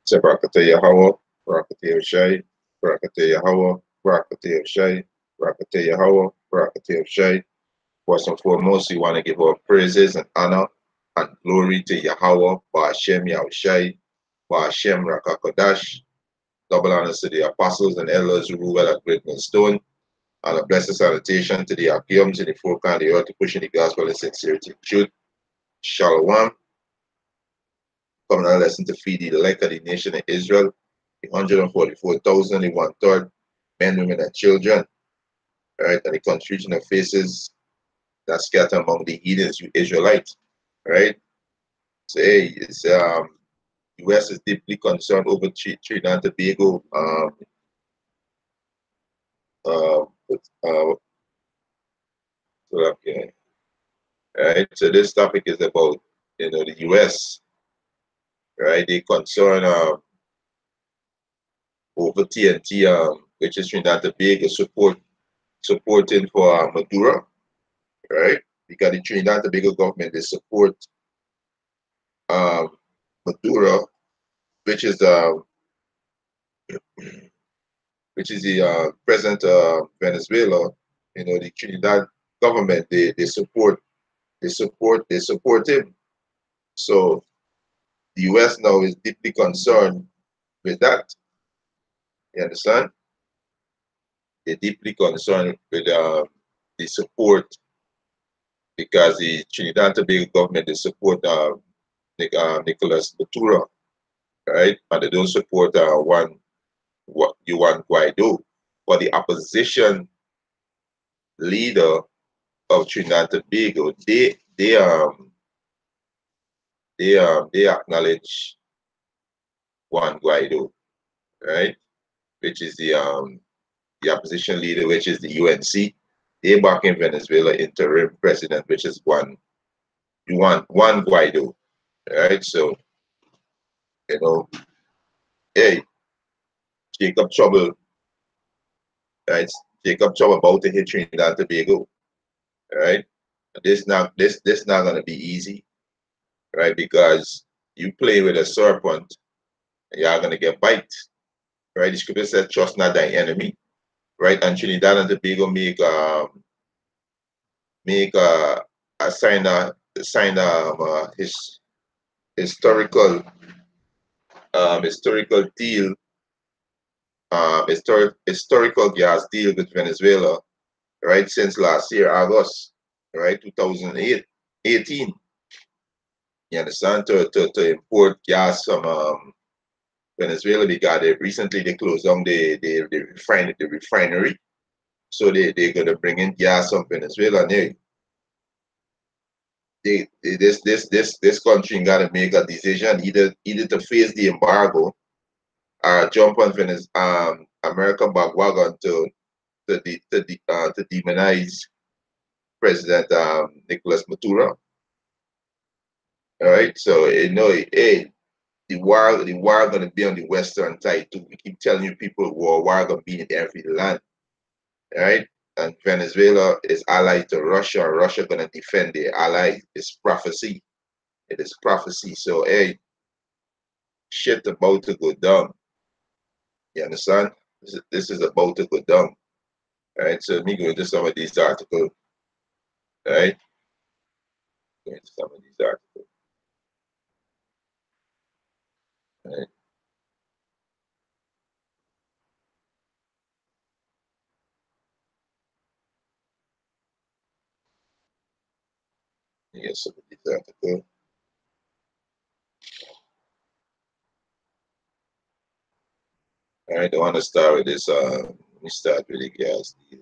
Say Barakatah Yahweh, Barakatah Shai, Barakatah Yahweh, Barakatah Shai, Barakatah Yahweh, Barakatah Shai. First and foremost, we want to give our praises and honor and glory to Yahweh, Ba'ashem Yahushai, Ba'ashem Rakakodash. Double honors to the apostles and elders who rule at Great Stone, and a blessed salutation to the Akiums in the four corners of the earth to pushing the gospel in sincerity and truth. Shalom. Coming on a lesson to feed the elect of the nation of Israel, the 144,000, the one-third, men, women, and children, right? And the confusion of faces that scatter among the heathens, you Israelites, right? So, hey, it's, U.S. is deeply concerned over Trinidad and Tobago, with, so, okay, right? So this topic is about, the U.S., right? They concern over TNT, which is Trinidad and Tobago supporting for Maduro, right? Because the Trinidad and Tobago government, they support um, Maduro, which is the president of Venezuela. The Trinidad government, they support him. So the U.S. now is deeply concerned with that. You understand? They're deeply concerned with the support, because the Trinidad and Tobago government, they support Nicolas Maduro, right? And they don't support Juan Guaido. But the opposition leader of Trinidad and Tobago, they acknowledge Juan Guaido, right? Which is the opposition leader, which is the UNC. They back in Venezuela interim president, which is Juan Guaido, right? So, hey, Jacob Trouble, right? Jacob Trouble about to hit Trinidad and Tobago, right? This not gonna be easy, right? Because you play with a serpent, you're gonna get bite, right? The scripture says, "Trust not thy enemy," right? And Trinidad and Tobago make a his historical deal, historical gas deal with Venezuela, right? Since last year, August, right, 2018. You understand? To import gas from Venezuela, because they closed down the refinery. So they're gonna bring in gas from Venezuela, and this country gotta make a decision, either to face the embargo or jump on American bandwagon to demonize President Nicolas Maduro. All right, so hey, the war gonna be on the western side too. We keep telling you people, war gonna be in every land, right? And Venezuela is allied to Russia. Russia gonna defend their ally. It's prophecy. It is prophecy. So hey, shit about to go down. You understand? This is about to go down. All right. So me go into some of these articles. All right. Go into some of these articles. All right. Get some of these articles. All right. I want to start with this. Let me start with the gas deal.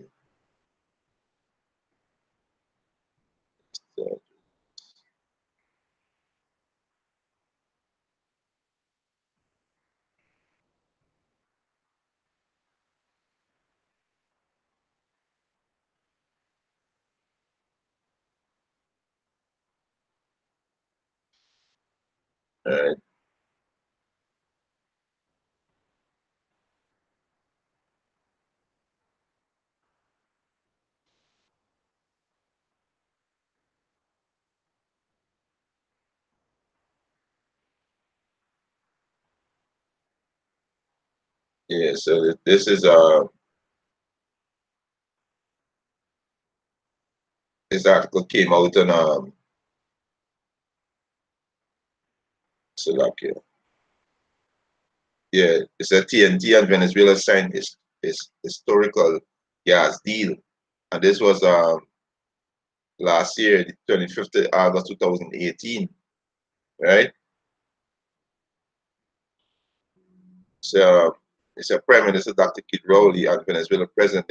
So, all right. Yeah, so this is this article came out on Slovakia. Yeah, it's a TNT and Venezuela signed his historical gas deal, and this was last year, the 25th of August 2018, right? So it's a Prime Minister Dr. Kid Rowley and Venezuela President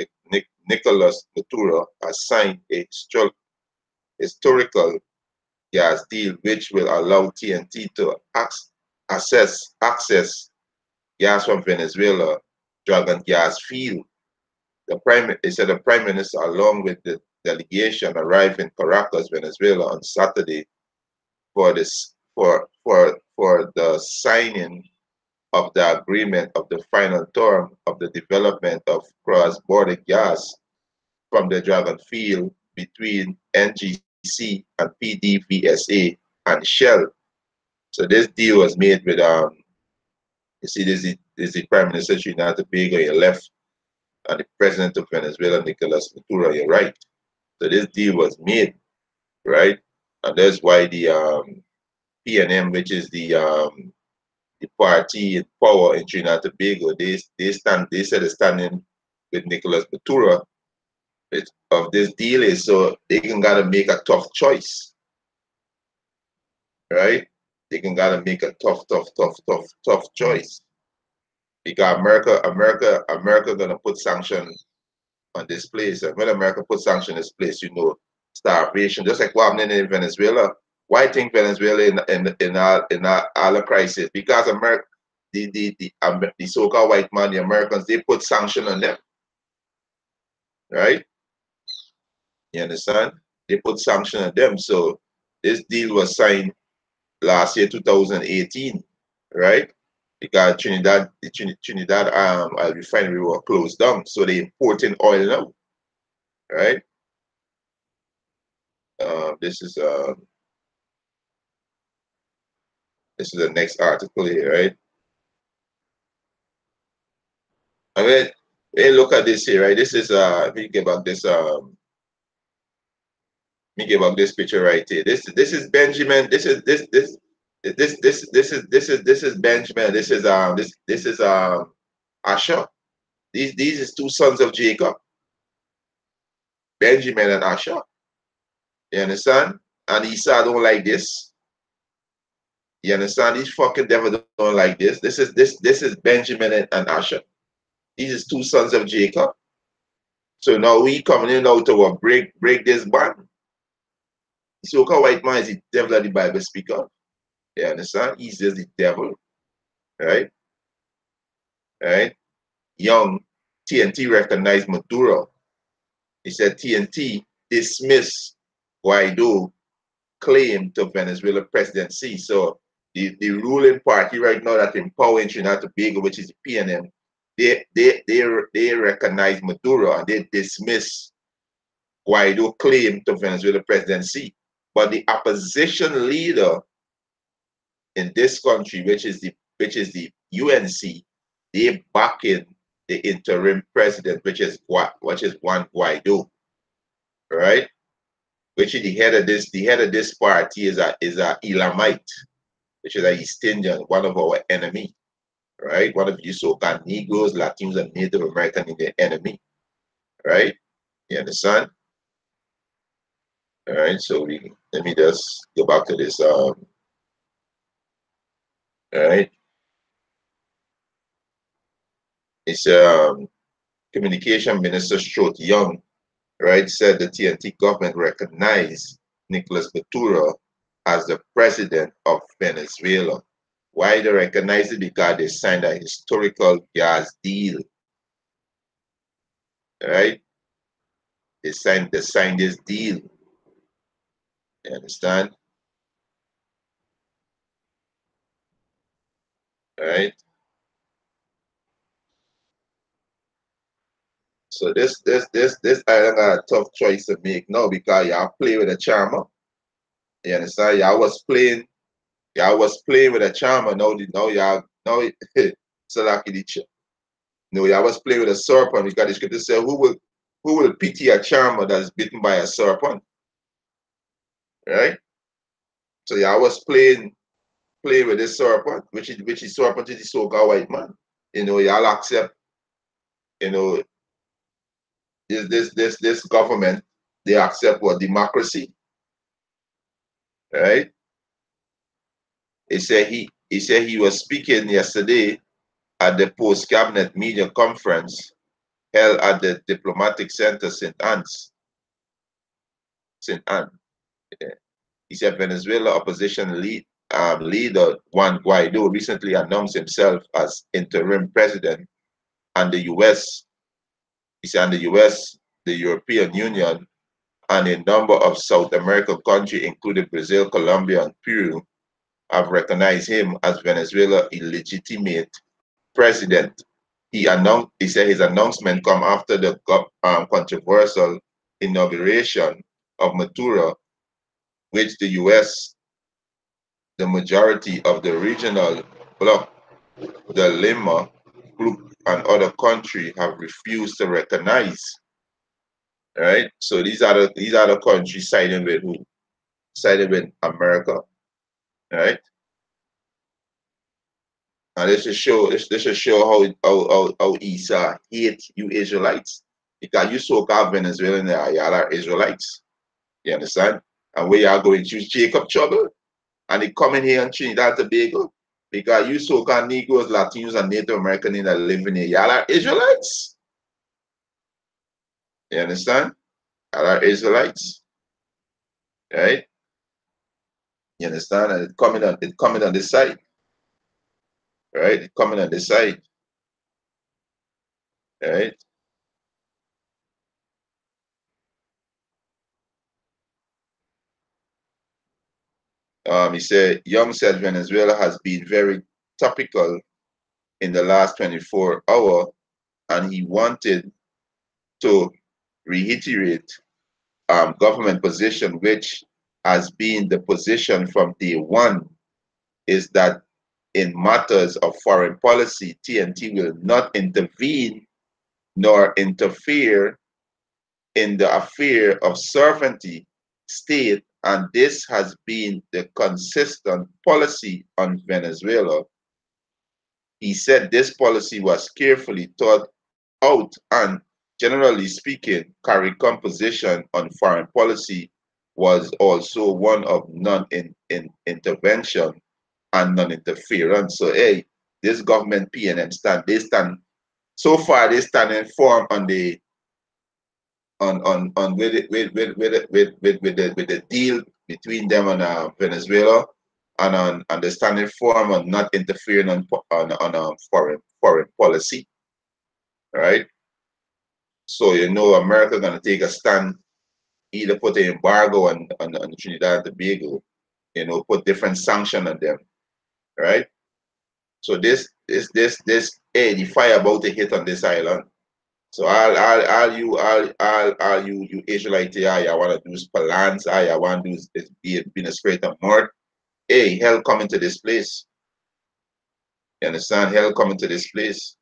Nicolas Maduro has signed a historical gas deal which will allow TNT to access gas from Venezuela Dragon gas field. The Prime Minister, along with the delegation, arrived in Caracas, Venezuela, on Saturday for this for the signing of the agreement of the final term of the development of cross-border gas from the Dragon field between NGC and PDVSA and Shell. So this deal was made with you see this is the Prime Minister of Trinidad Tobago, you left, and the President of Venezuela, Nicolas Maduro, you're right. So this deal was made, right? And that's why the PNM, which is the party in power in Trinidad and Tobago, they said they're standing with Nicolas Maduro of this deal is so they can gotta make a tough choice, right? They can gotta make a tough choice. Because America gonna put sanction on this place. And when America puts sanction in this place, you know, starvation, just like what happened in Venezuela. Why think Venezuela in all the crisis? Because America, the so-called white man, the Americans, they put sanction on them, right? You understand? They put sanction on them. So this deal was signed last year, 2018, right? Because Trinidad refinery were closed down, so they importing oil now, right? This is this is the next article here, right? I mean, hey, look at this here, right? This is let me get back this let me get back this picture right here. This is Benjamin. This is Benjamin. This is Asher. These is two sons of Jacob, Benjamin and Asher. You understand? And Esau don't like this. You understand? These fucking devil don't like this. This is Benjamin and Asher. These is two sons of Jacob. So now we coming in now to break this bond. The so-called white man is the devil that the Bible speak of. You understand? He's just the devil, right? Right? Young TNT recognized Maduro. He said TNT dismiss Guaido claim to Venezuela presidency. So the ruling party right now that in power in Trinidad and Tobago, which is the PNM, they recognize Maduro and they dismiss Guaido claim to Venezuela presidency. But the opposition leader in this country, which is the UNC, they back in the interim president, which is Juan Guaido, right? Which is the head of this party is a Elamite, which is a East Indian, one of our enemy, right? One of you so-called Negroes, Latinos, and Native American in the enemy, right? You understand? All right. So let me just go back to this. All right. It's communication minister Strode Young, right, said the TNT government recognized Nicolas Maduro as the president of Venezuela. Why they recognize it? Because they signed a historical gas deal, right? They signed this deal. You understand? Right? So this island got a tough choice to make now because y'all play with a charmer. You understand? Y'all was playing with a charmer. Now y'all now so lucky the No, I was playing with a serpent because the scripture said, who will pity a charmer that's bitten by a serpent? Right? So yeah, I was playing with this serpent, which is serpent is the so-called white man. Y'all accept, you know, this government, they accept what democracy, right? He said he was speaking yesterday at the post-cabinet media conference held at the diplomatic center St. Anne's. St. Anne. Yeah. He said Venezuela opposition leader Juan Guaido recently announced himself as interim president, and the U.S. He said, and the U.S., the European Union, and a number of South American countries, including Brazil, Colombia, and Peru, have recognized him as Venezuela's illegitimate president. He said his announcement come after the controversial inauguration of Maduro, which the U.S., the majority of the regional bloc, the Lima group, and other countries have refused to recognize. Right? So these are the countries siding with who? Siding with America. Right? And this should show how Esau hate you Israelites. Because you so-called Venezuelan, y'all are Israelites. You understand? And where y'all going to Jacob trouble? And they coming here in Trinidad and Tobago. Because you so-called Negroes, Latinos, and Native Americans that live in here, y'all are Israelites. You understand? Y'all are Israelites. Right? You understand? And it coming on this side. Right? It coming on this side. Right? He said, Young said Venezuela has been very topical in the last 24 hours, and he wanted to reiterate government position, which has been the position from day one, is that in matters of foreign policy, TNT will not intervene nor interfere in the affair of sovereignty state, and this has been the consistent policy on Venezuela. He said this policy was carefully thought out and, generally speaking, CARICOM position on foreign policy was also one of non-intervention and non-interference. So, hey, this government PNM so far they stand informed on the on with the deal between them and Venezuela, and on the standing firm on not interfering on foreign policy, right? So America gonna take a stand, either put an embargo on Trinidad and Tobago, put different sanction on them, right? So hey, the fire about to hit on this island. So all you Israelite, I want to do plans, I want to do is be in a spirit of murder. Hey, hell coming to this place. You understand? Hell coming to this place,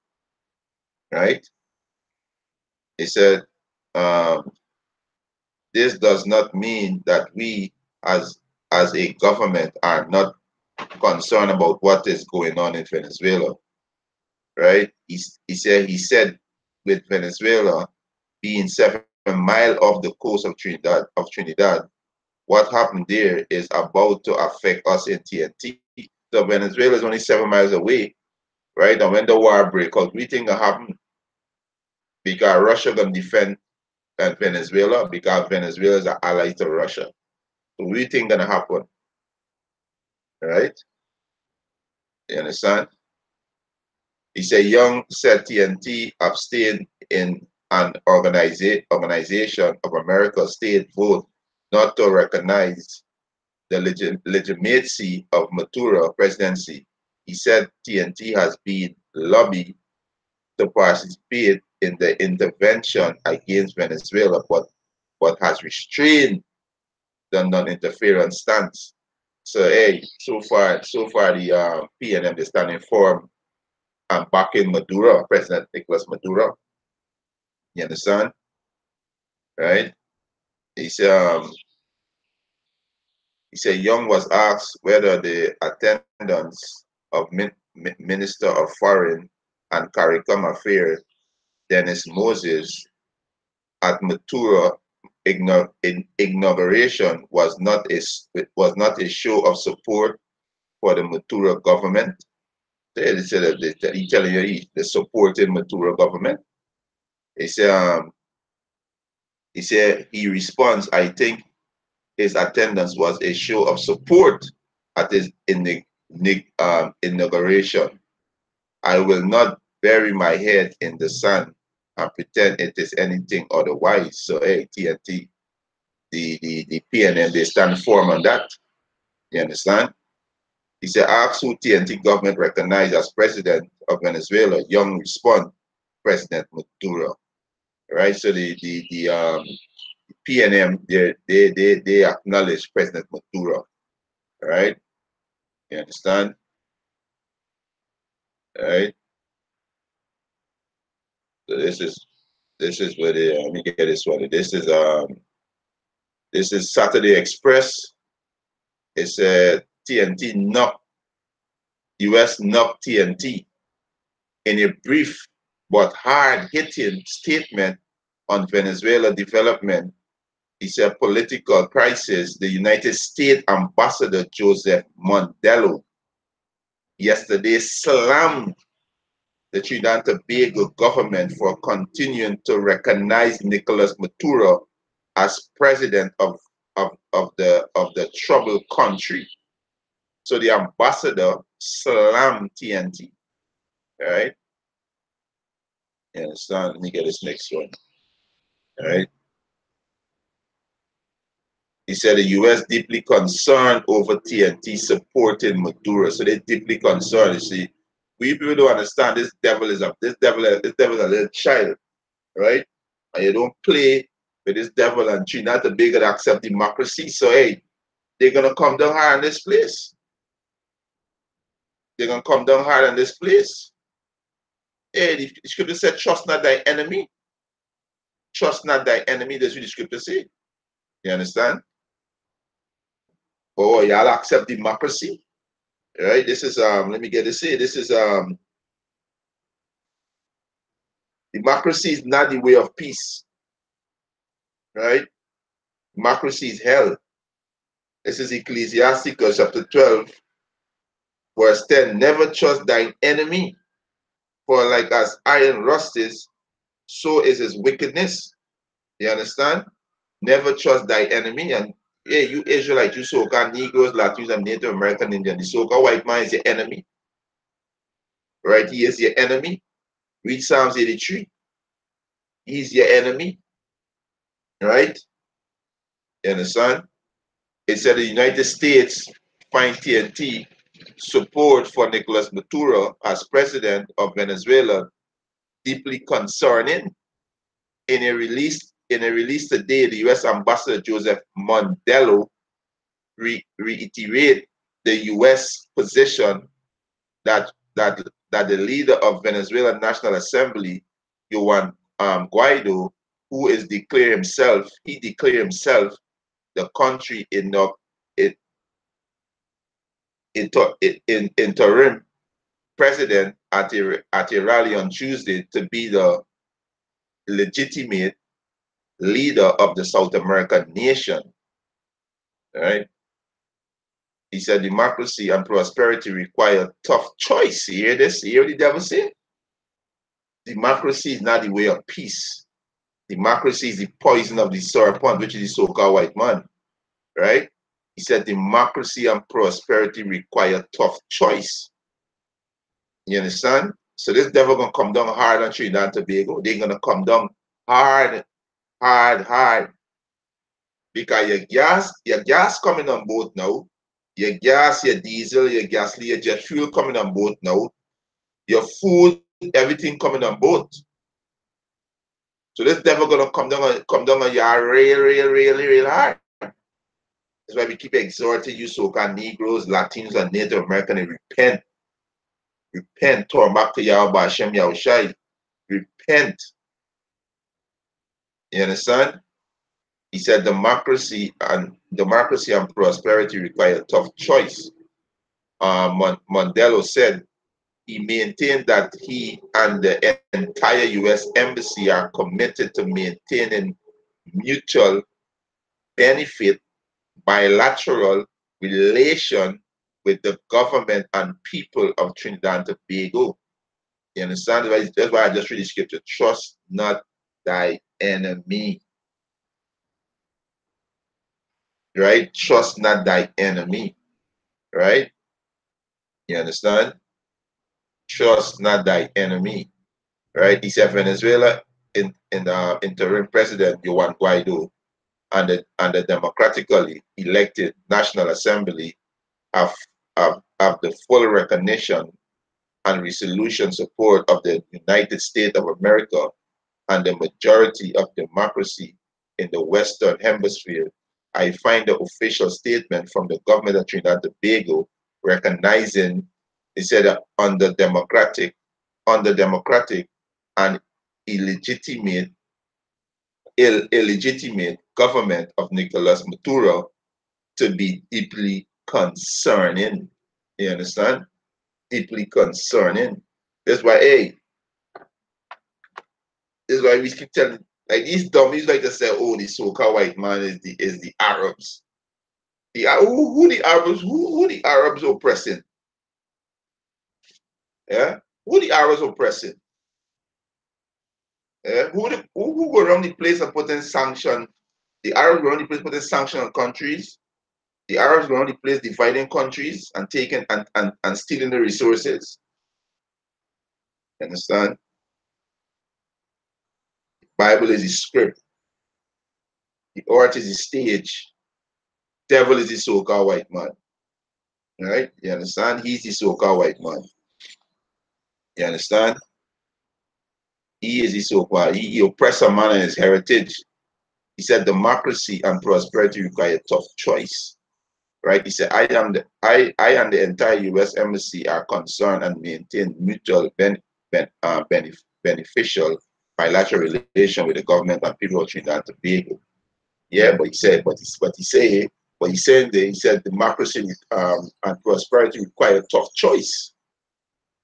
right? He said, um, this does not mean that we as a government are not concerned about what is going on in Venezuela, right? He said with Venezuela being 7 miles off the coast of Trinidad, what happened there is about to affect us in TNT. So Venezuela is only 7 miles away, right? And when the war break out, we think gonna happen because Russia gonna defend Venezuela, because Venezuela is an ally to Russia. So we think gonna happen, right? You understand? He said Young said TNT abstained in an organization of America state vote not to recognize the legitimacy of Maduro presidency. He said TNT has been lobbied to participate in the intervention against Venezuela, but has restrained the non-interference stance. So hey, so far the PNM they standing firm and backing Maduro, President Nicolas Maduro. You understand? Right? He said, Young was asked whether the attendance of Minister of Foreign and CARICOM Affairs, Dennis Moses, at Maduro inauguration was not a show of support for the Maduro government. He said that he telling you the supporting Maduro government. He said he responds, I think his attendance was a show of support at his inauguration. I will not bury my head in the sand and pretend it is anything otherwise. So hey, TNT, the PNM, they stand firm on that. You understand? He said, ask who TNT government recognized as president of Venezuela. Young respond, President Maduro. Right? So the PNM, they acknowledge President Maduro. Right? You understand? Right? So this is where the let me get this one. This is Saturday Express. It said TNT knocked US knocked TNT in a brief but hard-hitting statement on Venezuela development. He said political crisis. The United States Ambassador Joseph Mondelo yesterday slammed the Trinidad Tobago government for continuing to recognize Nicolas Maduro as president of the troubled country. So the ambassador slammed TNT. All right. You understand? Let me get this next one. All right. He said the U.S. deeply concerned over TNT supporting Maduro. So they're deeply concerned. You see, we people don't understand this devil is a little child, right? And you don't play with this devil and Trinidad Tobago to accept democracy. So hey, they're gonna come down hard in this place. They're gonna come down hard in this place. Hey, the scripture said, trust not thy enemy. Trust not thy enemy. That's what the scripture say. You understand? Oh, y'all accept democracy. Right? This is let me get this here. This is democracy is not the way of peace. Right? Democracy is hell. This is Ecclesiasticus chapter 12, verse 10. Never trust thine enemy, for like as iron rusteth, so is his wickedness. You understand? Never trust thy enemy. And hey, you Israelites, you so-called Negroes, Latinos, and Native American Indian, the so-called white man is your enemy. Right? He is your enemy. Read Psalms 83. He's your enemy. Right? You understand? It said the United States find TNT support for Nicolas Maduro as president of Venezuela deeply concerning. In a release today, the U.S. Ambassador Joseph Mondelo reiterated the U.S. position that the leader of Venezuela National Assembly, Juan Guaido, who is declared himself the country interim president at a rally on Tuesday to be the legitimate leader of the South American nation. Right? He said democracy and prosperity require tough choice. You hear this? You hear what the devil say? Democracy is not the way of peace. Democracy is the poison of the serpent, which is the so-called white man. Right? He said democracy and prosperity require tough choice. You understand? So this devil gonna come down hard on Trinidad and Tobago. They're gonna come down hard, hard. Because your gas coming on board now. Your gas, your diesel, your gasoline, your jet fuel coming on board now. Your food, everything coming on board. So this devil gonna come down on you real hard. That's why we keep exhorting you so-called Negroes, Latinos, and Native American to repent. Repent, turn back to Yahweh Hashem Yahushai. Repent. You understand? He said democracy and prosperity require a tough choice. Mandela said he maintained that he and the entire U.S. Embassy are committed to maintaining mutual benefit, bilateral relation with the government and people of Trinidad and Tobago. You understand? That's why I just read the scripture. Trust not thy enemy. Right? Trust not thy enemy. Right? You understand? Trust not thy enemy. Right? He said Venezuela in the interim president Juan Guaido and the democratically elected National Assembly have the full recognition and resolution support of the United States of America and the majority of democracy in the Western Hemisphere. I find the official statement from the government of Trinidad and Tobago recognizing, it said that under democratic and illegitimate government of Nicolas Maduro to be deeply concerning. You understand? Deeply concerning. That's why, hey, this is why we keep telling, like these dummies like to say, oh, the so-called white man is the Arabs. Who the Arabs oppressing? Yeah? Who the Arabs oppressing? Yeah? Who go around the place and putting sanction? The Arabs go around the place putting sanction on countries. The Arabs go around the place dividing countries and taking and stealing the resources. You understand? The Bible is the script. The art is the stage. Devil is the so-called white man. Right? You understand? He's the so-called white man. You understand? He is the so-called. He oppressed a man and his heritage. He said democracy and prosperity require a tough choice. Right? He said, I and the entire U.S. Embassy are concerned and maintain mutual beneficial bilateral relation with the government and people of Trinidad and Tobago. Yeah, but he said, he said democracy and prosperity require a tough choice.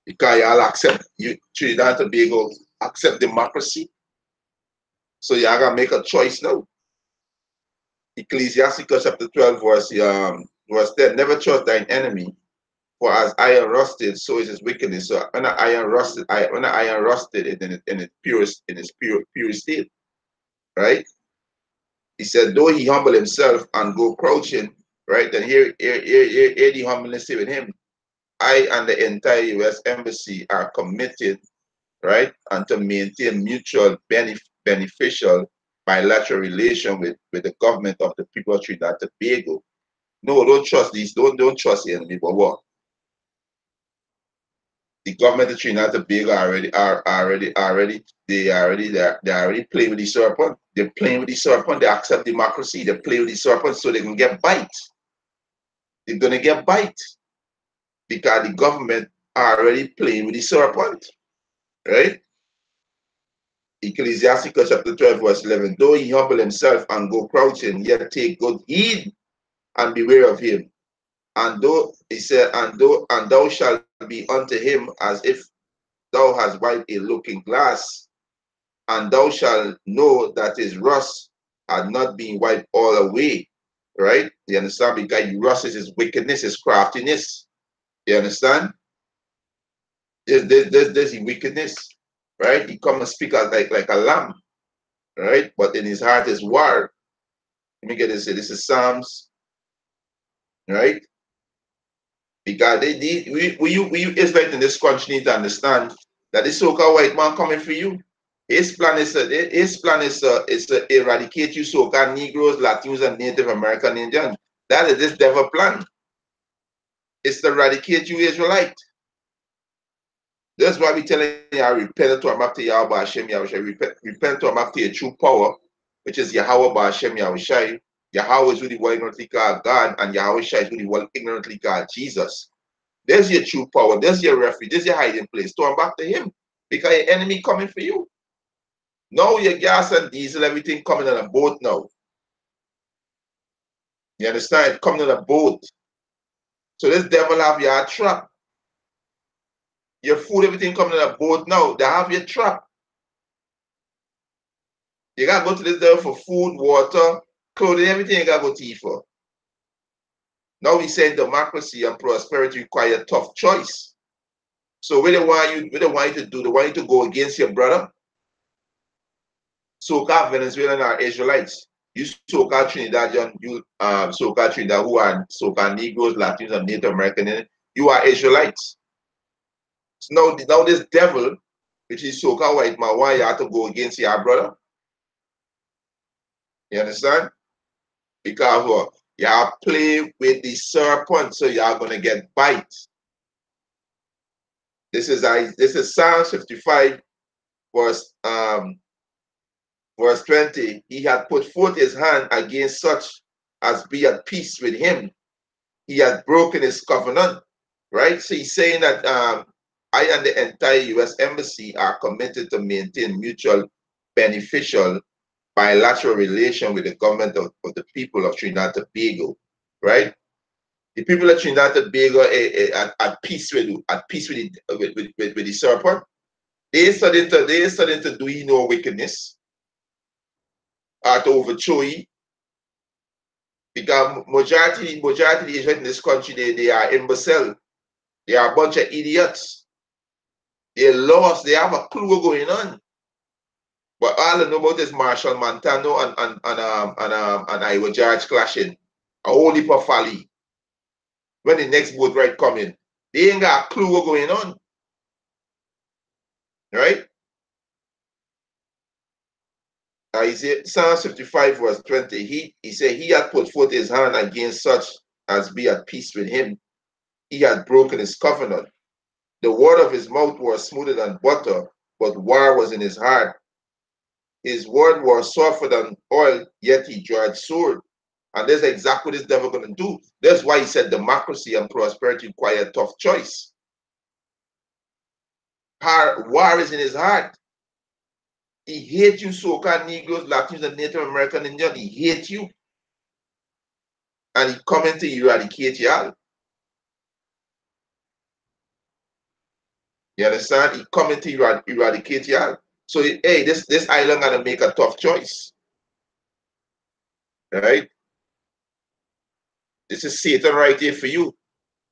Because y'all accept, Trinidad and Tobago accept democracy. So y'all gotta make a choice now. Ecclesiasticus chapter 12, verse 10. Never trust thine enemy, for as iron rusted, so is his wickedness. So when the iron rusted in its pure state, right? He said, though he humble himself and go crouching, right? Then here the humbleness with him. I and the entire U.S. Embassy are committed, right, and to maintain mutual beneficial bilateral relation with the government of the people of Trinidad and Tobago. No, don't trust these. Don't trust the enemy. But what? The government of Trinidad and Tobago they're already playing with the serpent. They're playing with the serpent. They accept democracy. They play with the serpent so they can get bite. They're gonna get bite because the government are already playing with the serpent, right? Ecclesiasticus chapter 12, verse 11. Though he humble himself and go crouching, yet take good heed and beware of him. And though he said, and thou shalt be unto him as if thou hast wiped a looking glass, and thou shalt know that his rust had not been wiped all away. Right? You understand? Because rust is his wickedness, his craftiness. You understand? There's the wickedness. Right? He come and speak as like a lamb. Right? But in his heart is war. Let me get this. This is Psalms. Right? Because we Israelites in this country need to understand that this so-called white man coming for you. His plan is to eradicate you so-called Negroes, Latinos, and Native American Indians. That is this devil plan. It's to eradicate you Israelite. That's why we telling you, repent to Amapti Yahweh Hashem Yahushai. Repent to Amapti a true power, which is Yahweh Hashem Yahushai. Yahweh is who the world ignorantly called God, and Yahushai is who the world ignorantly called Jesus. There's your true power. There's your refuge. There's your hiding place. Turn back to him because your enemy coming for you. Now your gas and diesel, everything coming on a boat now. You understand? Coming on a boat. So this devil have your trap. Your food, everything coming on a boat now. They have your trap. You gotta go to this devil for food, water, clothing, everything you gotta go to eat for. Now we say democracy and prosperity require a tough choice. So what they want you to do, they want you to go against your brother. So-called Venezuelan are Israelites. You so-called Trinidadian, you so-called Trinidad who are so-called Negroes, Latinos, and Native American, you are Israelites. So now this devil, which is so-called white man, why you have to go against your brother? You understand? Because you are play with the serpent, so you are gonna get bite. This is Psalm 55, verse 20. He had put forth his hand against such as be at peace with him. He had broken his covenant. Right? So he's saying that I and the entire U.S. Embassy are committed to maintain mutual beneficial bilateral relation with the government of the people of Trinidad and Tobago. Right? The people of Trinidad and Tobago are at peace with the serpent. They started to do wickedness to overthrow you. Because majority of the Asians in this country, they are imbecile. They are a bunch of idiots. They're lost. They have a clue what's going on. But all I know about is Marshall Montano and Iowa George clashing. A whole heap of folly. When the next boat ride coming, they ain't got a clue what's going on. Right? Psalm 55 verse 20. He said he had put forth his hand against such as be at peace with him. He had broken his covenant. The word of his mouth was smoother than butter, but war was in his heart. His word was softer than oil, yet he dread sword. And that's exactly what this devil going to do. That's why he said democracy and prosperity require a tough choice. War is in his heart. He hates you, so-called Negroes, Latinos, and Native American Indian. He hates you. And he coming to eradicate y'all. You understand? He coming to eradicate y'all. So, hey, this island gonna make a tough choice. Right? This is Satan right here for you.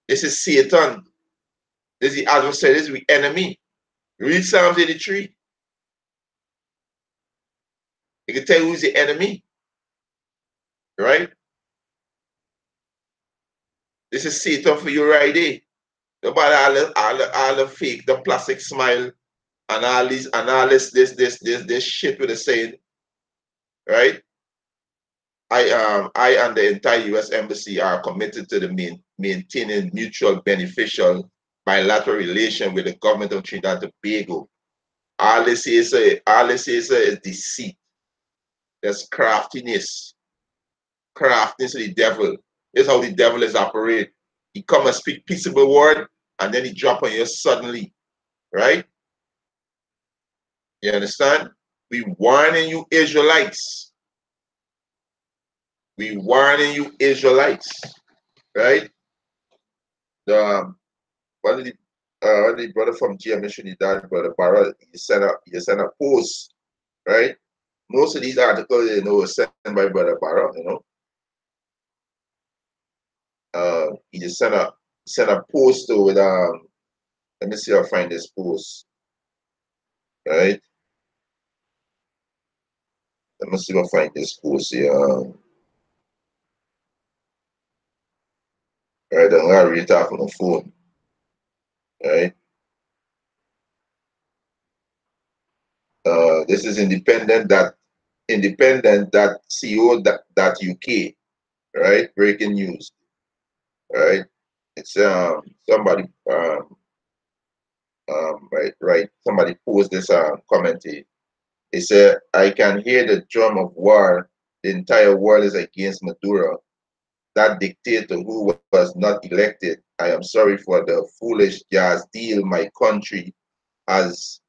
This is Satan. This is the adversary. This is the enemy. Read Psalms 83. It can tell you who's the enemy. Right? This is Satan for you right there. About all the fake, the plastic smile, and all this shit with the saying. Right? I and the entire U.S. Embassy are committed to the maintaining mutual beneficial bilateral relation with the government of Trinidad and Tobago. All this is deceit. There's craftiness. Craftiness of the devil. This is how the devil is operate. He come and speak peaceable word, and then he drop on you suddenly. Right? You understand? We warning you Israelites. We warning you Israelites. Right? One of the brother from GMS Trinidad, brother Barra, he sent a post, right? Most of these articles, were sent by brother Barra, he just sent a post with let me see if I find this post, right? Let me see if I find this post here. Right, I'm gonna read it off on the phone, right? This is independent.co.uk, right? Breaking news, right? It's somebody right. Somebody posed this comment here. He said, I can hear the drum of war. The entire world is against Maduro, that dictator who was not elected I am sorry for the foolish gas deal has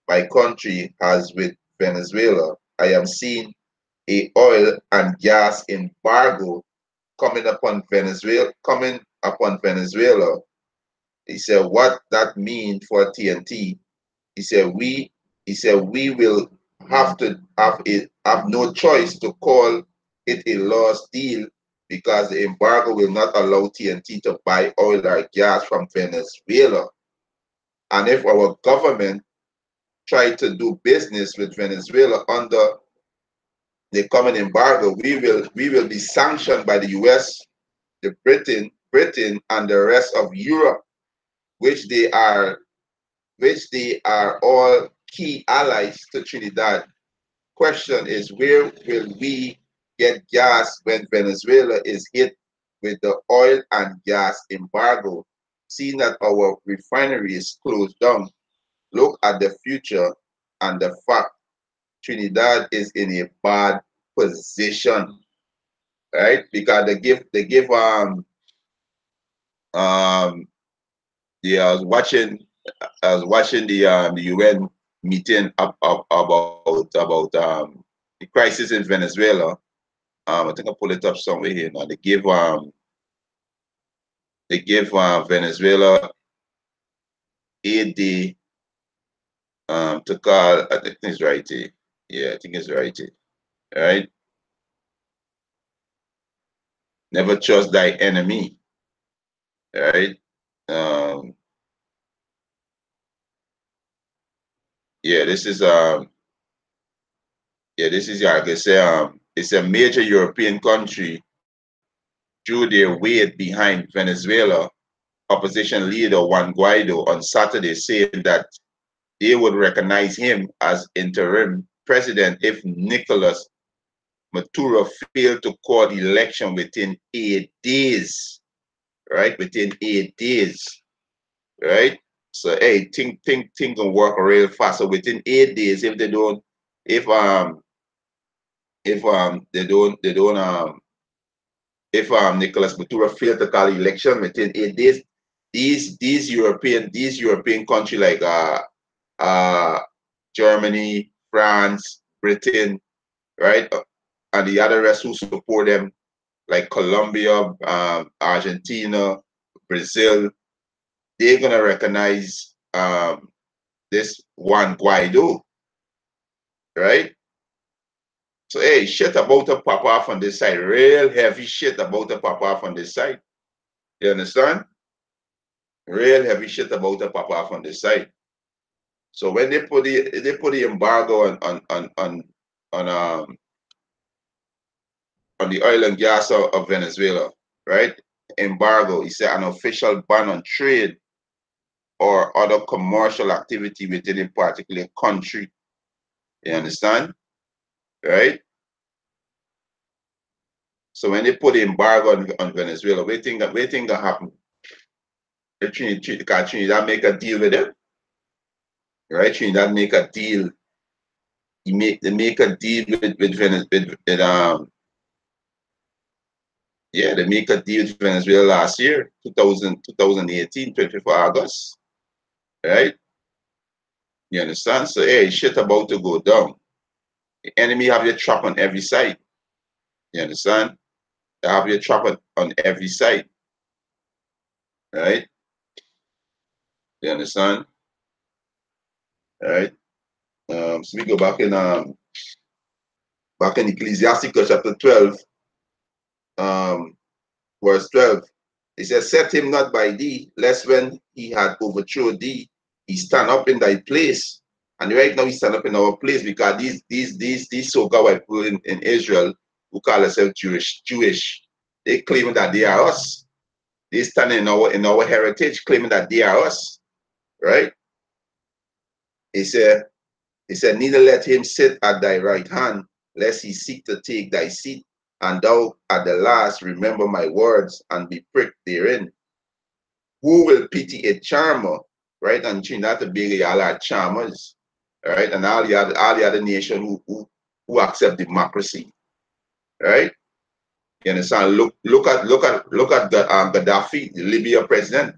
my country has with Venezuela. I am seeing a oil and gas embargo coming upon Venezuela. He said, what that mean for TNT? He said, we will have no choice to call it a lost deal because the embargo will not allow TNT to buy oil or gas from Venezuela. And if our government try to do business with Venezuela under the coming embargo, we will be sanctioned by the US, the Britain and the rest of Europe, which they are all key allies to Trinidad. Question is, where will we get gas when Venezuela is hit with the oil and gas embargo? Seeing that our refinery is closed down, look at the future and the fact Trinidad is in a bad position, right? Because um yeah, I was watching the UN meeting about the crisis in Venezuela. I think I pull it up somewhere here now. They give Venezuela a day to call. I think it's right here. Yeah, I think it's right here. Right? Never trust thy enemy. Right? Um, yeah, like I say, it's a major European country drew their weight behind Venezuela opposition leader Juan Guaido on Saturday, saying that they would recognize him as interim president if Nicolas Maduro failed to call the election within 8 days, right? Within 8 days, right? So hey, think can work real fast. So within 8 days, if they don't if Nicolas Maduro failed to call election within 8 days, these European countries like Germany, France, Britain, right, and the other rest who support them, like Colombia, Argentina, Brazil, they're gonna recognize this Juan Guaido, right? So hey, shit about to pop off on this side, real heavy shit about to pop off on this side. You understand? Real heavy shit about to pop off on this side. So when they put the embargo on the oil and gas of Venezuela, right? Embargo, he said an official ban on trade or other commercial activity within a particular country. You understand? Right? So when they put the embargo on Venezuela, we think that happen. Trinidad make a deal with them, right? Trinidad make a deal. They make a deal with Venezuela. Yeah, they make a deal with Venezuela last year, 2018, 24 August, right? You understand? So, hey, shit about to go down. The enemy have your trap on every side. You understand? They have your trap on every side, right? You understand? Right? So we go back in Ecclesiasticus chapter 12, um, verse 12. It says, set him not by thee, lest when he had overthrown thee, he stand up in thy place. And right now he stand up in our place because these so-called white people in Israel who call themselves Jewish, they claim that they are us. They stand in our heritage, claiming that they are us, right? He said, neither let him sit at thy right hand, lest he seek to take thy seat, and thou at the last remember my words and be pricked therein. Who will pity a charmer, right? And Trinidad Tobago, all are charmers, right? And all the other nation who accept democracy, right? You understand? Look at the Gaddafi, the Libya president.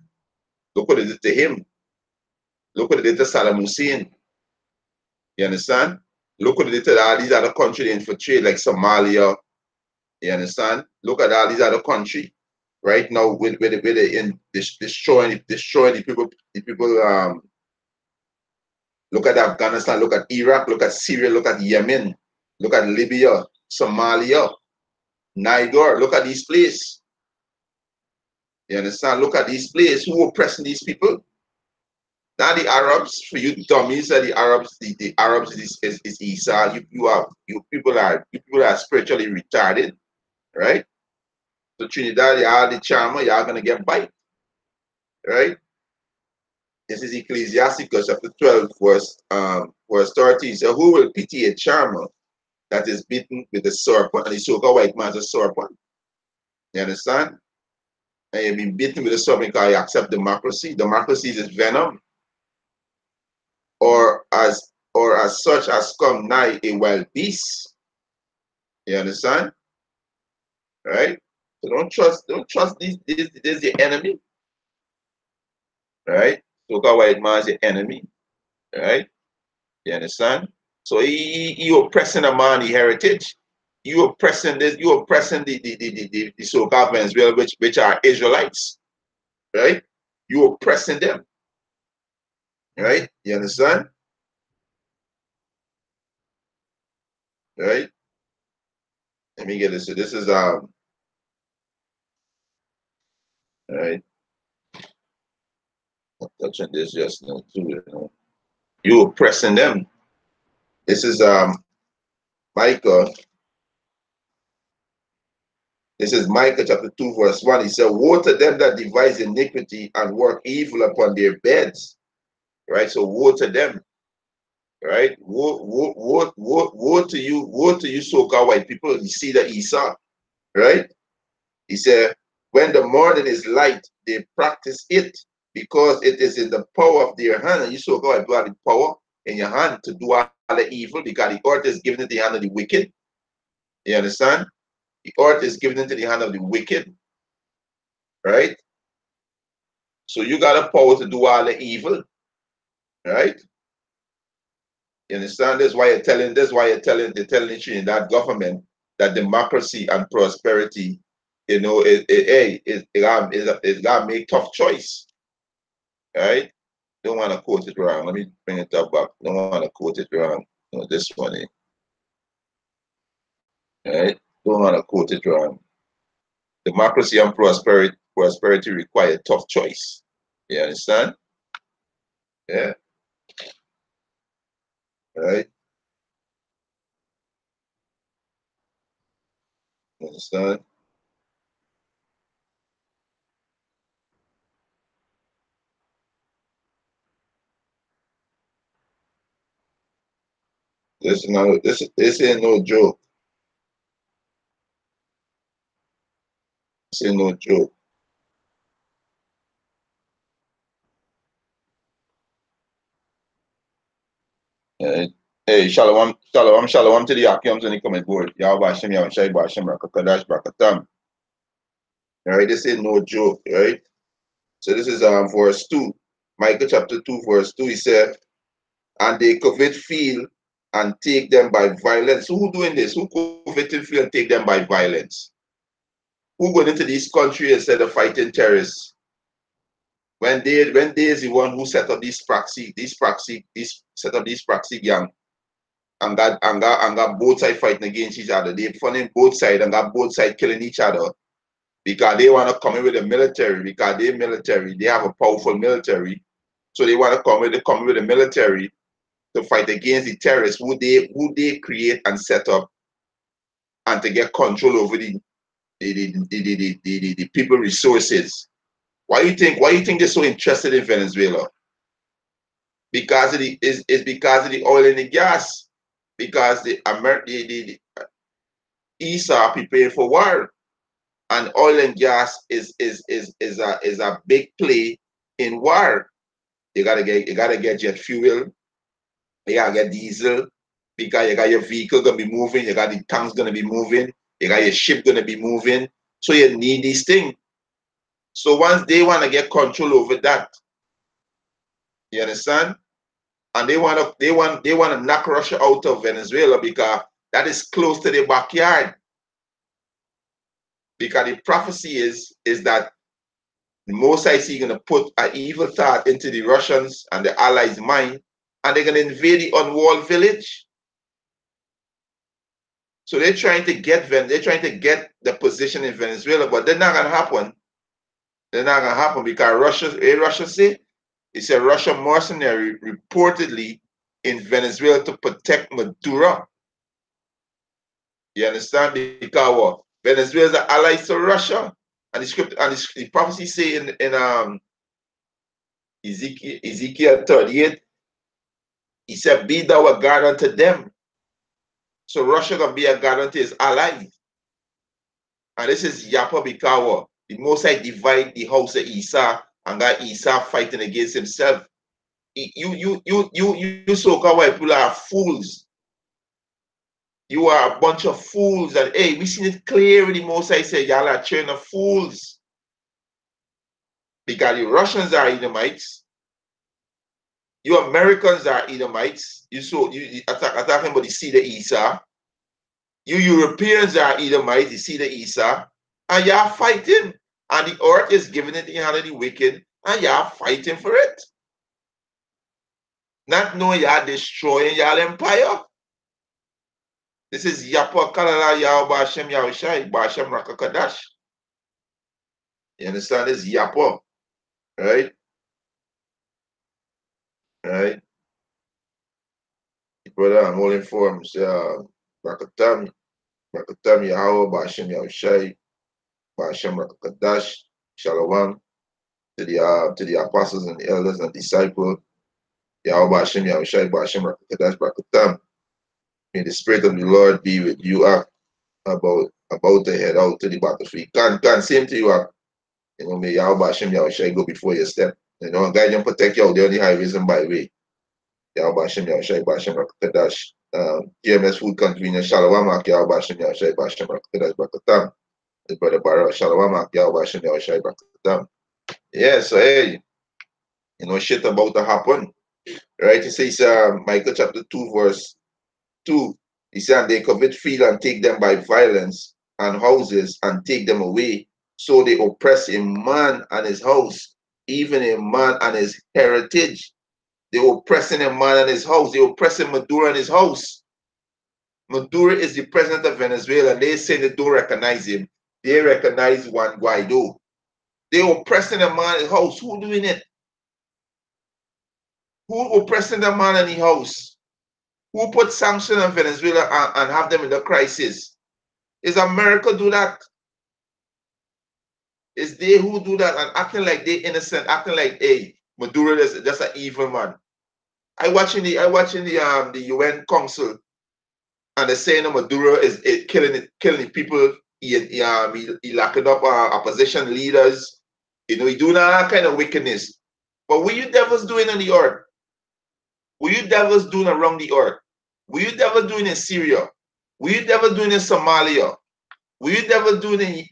Look what it did to him. Look what it did to Saddam Hussein. You understand? Look what it did to all these other countries they infiltrate, like Somalia. You understand? Look at all these other countries right now with in destroying the people. Look at Afghanistan. Look at Iraq. Look at Syria. Look at Yemen. Look at Libya, Somalia, Niger. Look at these places. You understand? Look at these places. Who oppressing these people? Now the Arabs, for you dummies, that the Arabs is Esau. You people are spiritually retarded, right? So Trinidad, you are the charmer, you are gonna get bite, right? This is Ecclesiasticus chapter 12, verse 30. So who will pity a charmer that is beaten with a serpent, and the so-called white man's a serpent? You understand? And you've been beaten with a serpent because you accept democracy. Democracy is venom, or as such as come nigh a wild beast. You understand? Right? So don't trust this is your enemy. Right? So-called white man is your enemy. Right? You understand? So you oppressing a man, the heritage. You oppressing this, you oppressing the so-called Venezuela, which are Israelites. Right? You oppressing them. Right? You understand? Right? Let me get this. So this is right. I'm touching this just now too, you know. You oppressing them. This is Micah. This is Micah chapter 2, verse 1. He said, woe to them that devise iniquity and work evil upon their beds. Right? So woe to them. Right? Woe to you, so-called white people. You see the Esau. Right? He said, when the morning is light, they practice it because it is in the power of their hand. And you so-called white people have the power in your hand to do all the evil because the earth is given into the hand of the wicked. You understand? The earth is given into the hand of the wicked. Right? So you got a power to do all the evil. Right? You understand? That's why they're telling the Trinidad government that democracy and prosperity, you know, it got to make tough choice. Right? Don't want to quote it wrong. Let me bring it up back. Don't want to quote it wrong. No, this one, right? Don't want to quote it wrong. Democracy and prosperity require tough choice. You understand? Yeah. Right? You understand? This ain't no joke. This ain't no joke. Right? Hey, shalom to the Akiams and the comment board. Y'all Bashim, y'all Shai Bashim, Rakakadash, Brakatam. Right? This ain't no joke, right? So this is verse 2. Micah chapter 2, verse 2. He said, and they covet field and take them by violence. Who doing this? Who coveting field and take them by violence? Who going into this country instead of fighting terrorists? When they is the one who set up these proxy gang and got both sides fighting against each other. They funding both sides and got both sides killing each other because they want to come in with the military because they're military. They have a powerful military. So they want to come in with the military to fight against the terrorists who they create and set up and to get control over the people resources. Why you think they're so interested in Venezuela? Because of because of the oil and the gas. Because the Esau preparing for war. And oil and gas is a big play in war. You gotta get jet fuel, you gotta get diesel, because you got your vehicle gonna be moving, you got the tanks gonna be moving, You got your ship gonna be moving, so you need these things. So once they want to get control over that, you understand? And they want to knock Russia out of Venezuela because that is close to their backyard. Because the prophecy is that the Most High is going to put an evil thought into the Russians and the Allies' mind, and they're going to invade the unwalled village. So they're trying to get the position in Venezuela, but they're not going to happen. They're not going to happen because Russia say it's a Russian mercenary reportedly in Venezuela to protect Maduro. You understand? Because what? Venezuela is an ally to Russia, and the script and the prophecy say in Ezekiel 38, he said, "Be thou a guard unto them." So Russia gonna be a guard unto his allies, and this is Yapa Bikawa. The Most High divide the house of Esau and got Esau fighting against himself. You so-called white people are fools. You are a bunch of fools, and hey, we seen it clearly. The Most High said, "Y'all are train of fools." Because the Russians are Edomites, you Americans are Edomites. You attacking about the seed of Esau. You Europeans are Edomites, the seed of Esau, and y'all fighting. And the earth is giving it in the hand of the wicked, and y'all fighting for it. Not knowing y'all destroying y'all empire. This is Yapa Kalala Yao Bashem Yahushai, Bashem Rakakadash. You understand? This Yapa, right? Right? Brother, I'm all informed. Rakatam Yahweh, Bashem Yahushai, Bashem Rakakadash, Shalom to the apostles and the elders and disciples. Yahweh Bashem Yahushai, Bashem Rakakadash, Rakatam. May the Spirit of the Lord be with you about to head out to the battlefield. Can same to you. You know, may Yahweh Bashem Yahushai go before your step. You know, guide and protect you out there on the highways and byway. Yahweh Bashem Yahushai, Bashem Rakakadash. TMS Food Convenience, Shalom, Yahweh Bashem Yahushai, Bashem Rakakadash, Rakatam. His brother Baruch, Shalom, Yahweh Bashem Yahushai, Rakatam. Yeah, so hey, you know, shit about to happen. Right? It says Micah chapter 2, verse 2. He said, "And they covet field and take them by violence, and houses and take them away. So they oppress a man and his house, even a man and his heritage." They oppressing a man and his house. They oppressing Maduro and his house. Maduro is the president of Venezuela. They say they don't recognize him. They recognize Juan Guaido. They oppressing a man and his house. Who doing it? Who oppressing the man in the house? Who put sanctions on Venezuela and have them in the crisis? Is America do that? It's they who do that and acting like they innocent, acting like, hey, Maduro is just an evil man. I watching the UN Council, and they're saying that Maduro is killing the people. He locking up opposition leaders. You know, he doing all kind of wickedness. But what you devils doing on the earth? What you devils doing around the earth? What you devils doing in Syria? What you devils doing in Somalia? What you devils doing in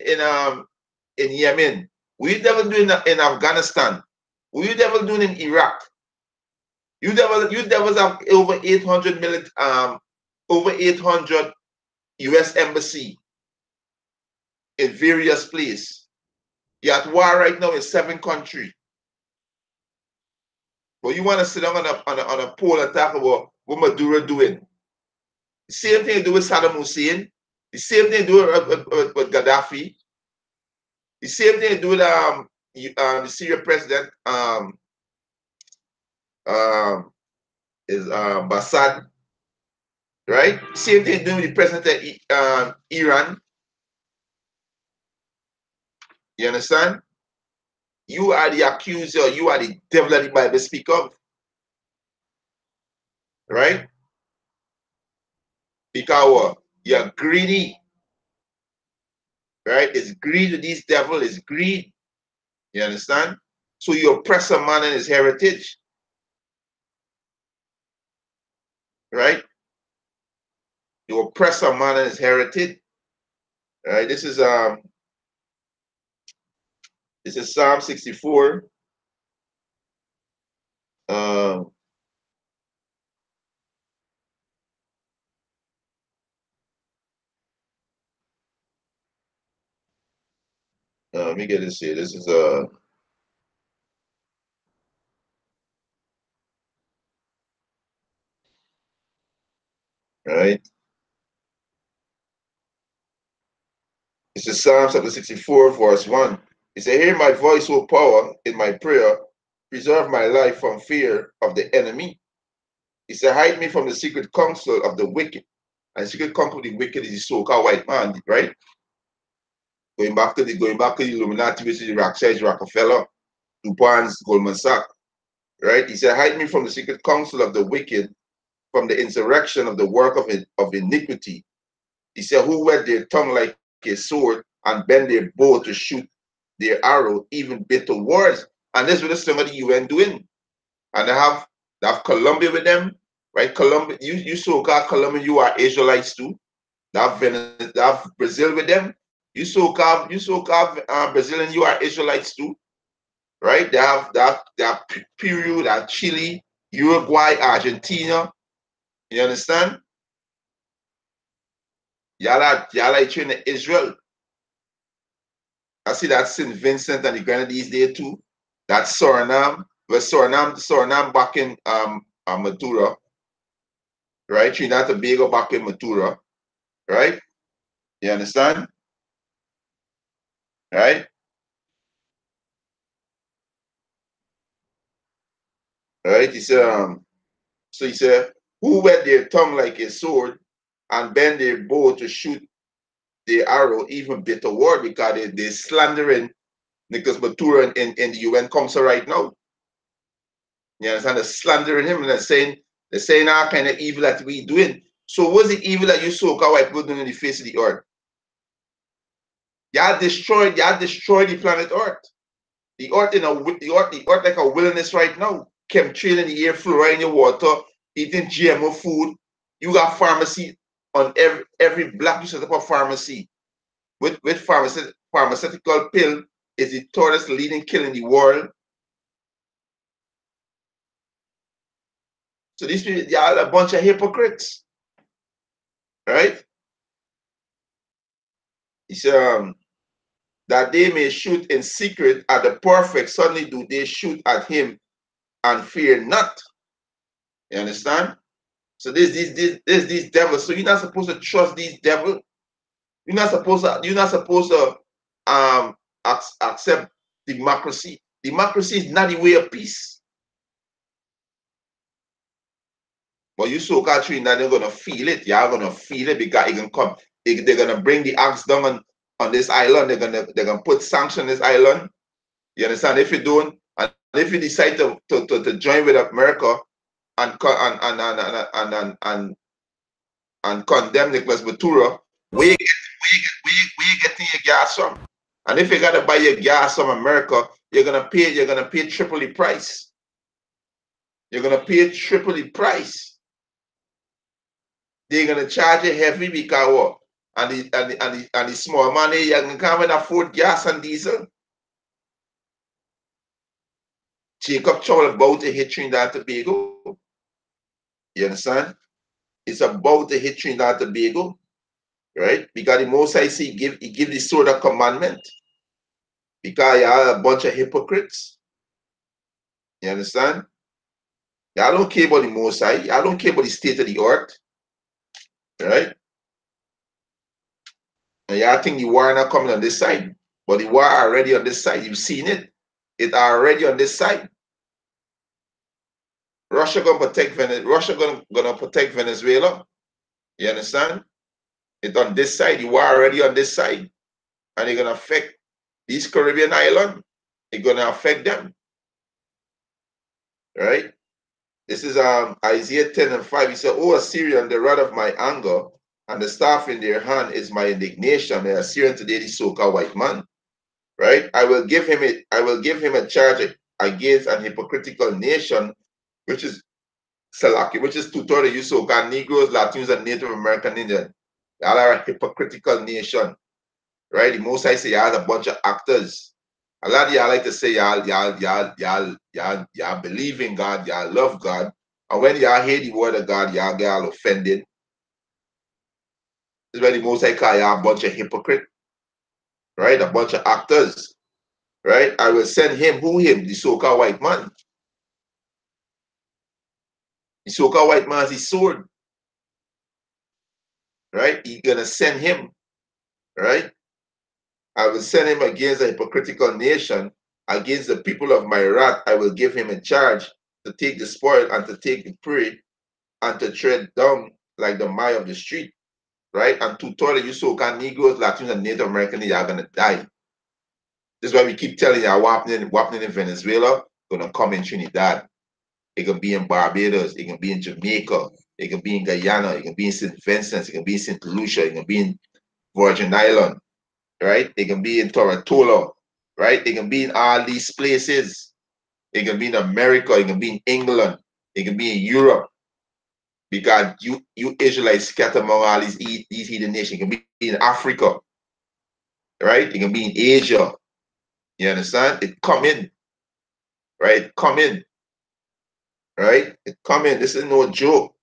Yemen? What you devils doing in Afghanistan? What you devils doing in Iraq? You devils have over 800 over 800 US embassy in various places. You're at war right now in 7 countries. But you want to sit down on a pole and talk about what Maduro doing. The same thing you do with Saddam Hussein. The same thing you do with Gaddafi. The same thing you do with the Syrian president is Assad, right? Same thing you do with the president of Iran. You understand? You are the accuser. You are the devil that the Bible speak of, right? Because you're greedy, right? It's greed with these devil. It's greed. You understand? So you oppress a man and his heritage, right? You oppress a man and his heritage. All right, this is Psalm 64. Um, let me get this here. This is right. This is Psalm chapter 64, verse 1. It said, hear my voice, O power, in my prayer. Preserve my life from fear of the enemy. He said, hide me from the secret counsel of the wicked. And secret counsel of the wicked is the so-called white man, right? Going back to the Illuminati, which is the Rothschild, Rockefeller, DuPont's, Goldman Sachs, right? He said, hide me from the secret counsel of the wicked, from the insurrection of the work of iniquity. He said, who wet their tongue like a sword and bend their bow to shoot their arrow, even bitter words. And this is what some of the UN doing. And they have Colombia with them, right? Colombia, you so-called Colombian, you are Israelites too. They have Brazil with them. You so-called Brazilian, you are Israelites too, right? They have Peru, they have Chile, Uruguay, Argentina. You understand? Y'all are training Israel. I see that St. Vincent and the Grenadines there too. That's Suriname. Well, Suriname back in Maduro, right? Trinidad Tobago back in Maduro, right? You understand? Right? Right? He said, who wet their tongue like a sword and bend their bow to shoot their arrow, even bitter word, because they're slandering Nicholas Maduro in the UN Council right now. You understand? They're slandering him and they're saying all kind of evil that we doing. So what's the evil that you so-called white people doing in the face of the earth? Y'all destroyed the planet Earth. The earth like a wilderness right now. Chemtrail in the air, fluoride in the water, eating GMO food. You got pharmacy on every block. You set up a pharmacy with pharmaceutical pill is the third leading kill in the world. So these people, they are a bunch of hypocrites, right? He said that they may shoot in secret at the perfect. Suddenly do they shoot at him and fear not. You understand? So there's these devils. So you're not supposed to trust these devils. You're not supposed to accept democracy. Democracy is not the way of peace. But you so-called Trinidad, they're gonna feel it. Y'all gonna feel it because it can come. They're gonna bring the axe down on this island. They're gonna put sanctions on this island. You understand? If you don't, and if you decide to join with America and and condemn Nicholas Maduro, where you getting your gas from? And if you gotta buy your gas from America, you're gonna pay triple the price. You're gonna pay triple the price. They're gonna charge you heavy because what? And the small money you can come and afford gas and diesel. Jacob Trouble about to hit Trinidad and Tobago. You understand? It's about to hit Trinidad and Tobago, right? Because the most I see he give the sort of commandment. Because you are a bunch of hypocrites. You understand? Y'all don't care about the most high. Y'all don't care about the state of the earth. Right? And y'all think the war not coming on this side. But the war already on this side. You've seen it. It already on this side. Russia gonna protect Venezuela. Russia gonna protect Venezuela. You understand? It's on this side. The war already on this side. And it's gonna affect these Caribbean islands. It's gonna affect them. Right? This is Isaiah 10 and 5. He said, "O Assyrian, the rod of my anger, and the staff in their hand is my indignation." The Assyrian today, the so-called white man. Right? I will give him a charge against an hypocritical nation, which is Salaki, which is two-thirds of you so-called Negroes, Latinos, and Native American Indians. They are a hypocritical nation. right? The Most High say y'all a bunch of actors. A lot of y'all like to say y'all believe in God, y'all love God. And when y'all hear the word of God, y'all get all offended. This is why the Most High call y'all a bunch of hypocrites, right? A bunch of actors, right? I will send him, who him? The so-called white man. The so-called white man is his sword, right? He's gonna send him, right? I will send him against a hypocritical nation, against the people of my wrath. I will give him a charge to take the spoil and to take the prey and to tread down like the mire of the street, right? And to tell you so-called Negroes, Latinos, and Native Americans, you are gonna die. This is why we keep telling you what happening in Venezuela, gonna come in Trinidad. It can be in Barbados, it can be in Jamaica, it can be in Guyana, it can be in St. Vincent, it can be in St. Lucia, it can be in Virgin Island, right? It can be in Toratola, right? It can be in all these places. It can be in America, it can be in England, it can be in Europe. Because you Israelites scatter among all these heathen nations. It can be in Africa, right? It can be in Asia. You understand? It come in, right? Come in, right? It come in. This is no joke,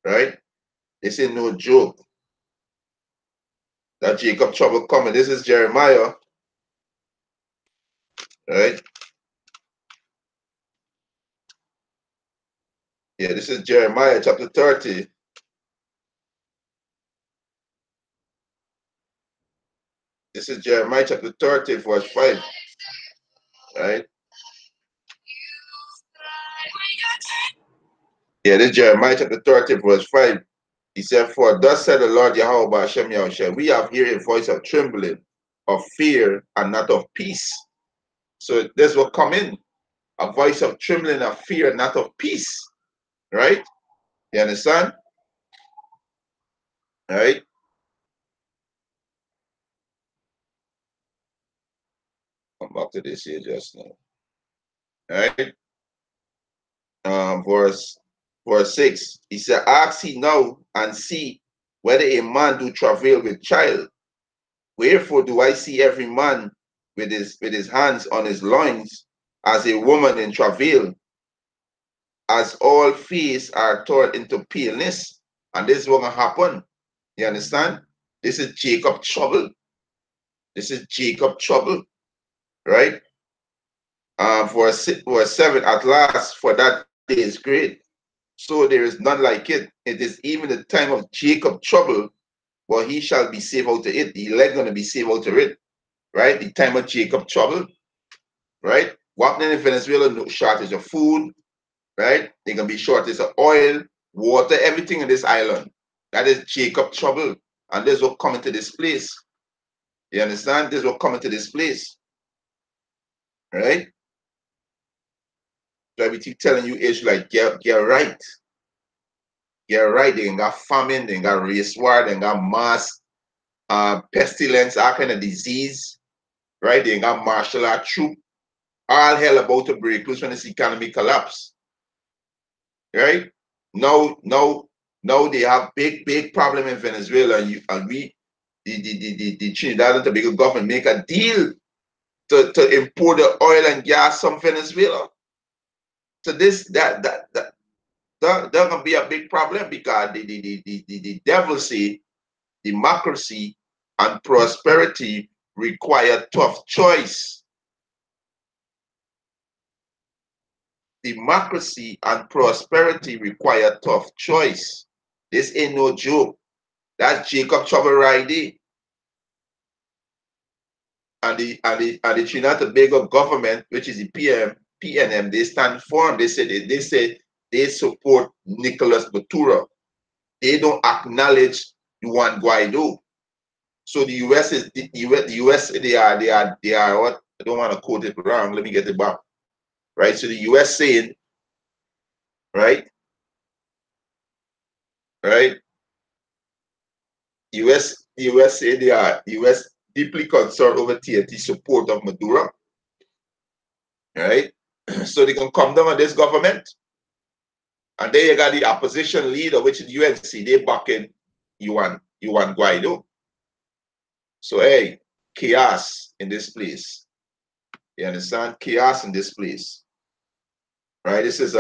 right? This is no joke. That Jacob trouble coming. This is Jeremiah, right? Yeah, this is Jeremiah chapter 30. This is Jeremiah chapter 30, verse 5, right? Yeah, this is Jeremiah chapter 30, verse 5. He said, for thus said the Lord Yahweh by Hashem Yahushua, we have here a voice of trembling, of fear, and not of peace. So this will come in, a voice of trembling, of fear, not of peace, right? You understand? Right? Come back to this here just now. Right? Verse 6. He said, ask ye now and see whether a man do travail with child. Wherefore do I see every man with his hands on his loins as a woman in travail, as all face are turned into paleness. And this is what will happen. You understand? This is Jacob trouble. This is Jacob trouble, right? Verse 7, at last, for that day is great. So there is none like it. It is even the time of Jacob trouble, but he shall be saved out of it. The elect going to be saved out of it, right? The time of Jacob trouble, right? What happening in Venezuela? No shortage of food, right? They can be shortage of oil, water, everything in this island. That is Jacob trouble. And this will come into this place. You understand? This will come into this place, right? So we keep telling you, Israel, get right. Get right. They got famine, they got race war, they got mass pestilence, all kind of disease, right? They got martial art troop. All hell about to break loose when this economy collapse, right? Now they have big problem in Venezuela, and we, the Trinidad and Tobago government make a deal to import the oil and gas from Venezuela. So that gonna be a big problem because the devil say democracy and prosperity require tough choice. Democracy and prosperity require tough choice. This ain't no joke. That's Jacob trouble right there. And the Trinidad Tobago government, which is the PNM, they stand firm. They say they support Nicolas Maduro. They don't acknowledge Juan Guaido. So the US is the US they are what, I don't want to quote it wrong. Let me get it back. Right. So the US saying, right, right, US say they are US deeply concerned over TNT support of Maduro. Right. So they can come down on this government. And then you got the opposition leader, which is UNC, they backing Juan Guaido. So hey, chaos in this place. You understand? Chaos in this place. Right? This is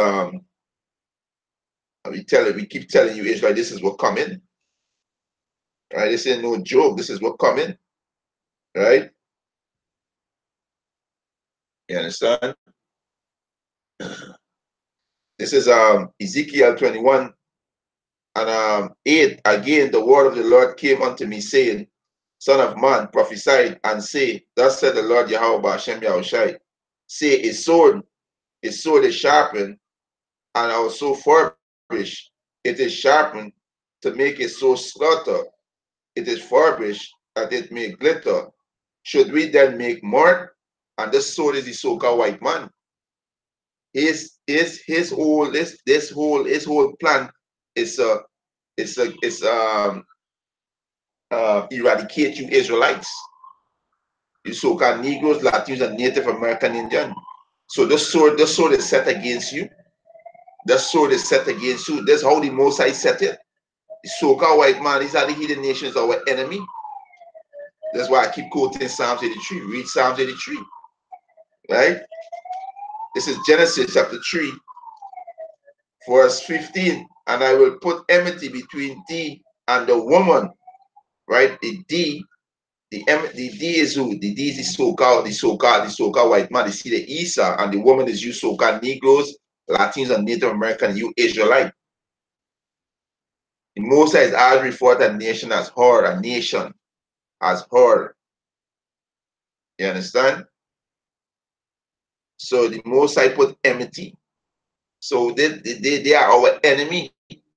we keep telling you, Israel, this is what coming. Right? This ain't no joke. This is what coming. Right? You understand? This is Ezekiel 21 and 8. Again, the word of the Lord came unto me, saying, Son of man, prophesy and say, Thus said the Lord Yahweh Hashem Yahushai, say, a sword is sharpened, and also furbished. It is sharpened to make it so slaughter. It is furbished that it may glitter. Should we then make more? And this sword is the so-called white man. His whole plan is eradicate you Israelites, you so-called Negroes, Latinos, and Native American Indian. So this sword is set against you. The sword is set against you. That's how the Most High set it. The so-called white man, these are the hidden nations, our enemy. That's why I keep quoting Psalms 83. Read Psalms 83. Right? This is Genesis chapter 3, verse 15. And I will put enmity between thee and the woman. Right? The D is who? The D is the so-called white man. You see the Esau, and the woman is you so-called Negroes, Latinos, and Native American, you Israelite. The Most High is always referred to a nation as her, a nation as her. You understand? So the Most High put enmity. So they are our enemy.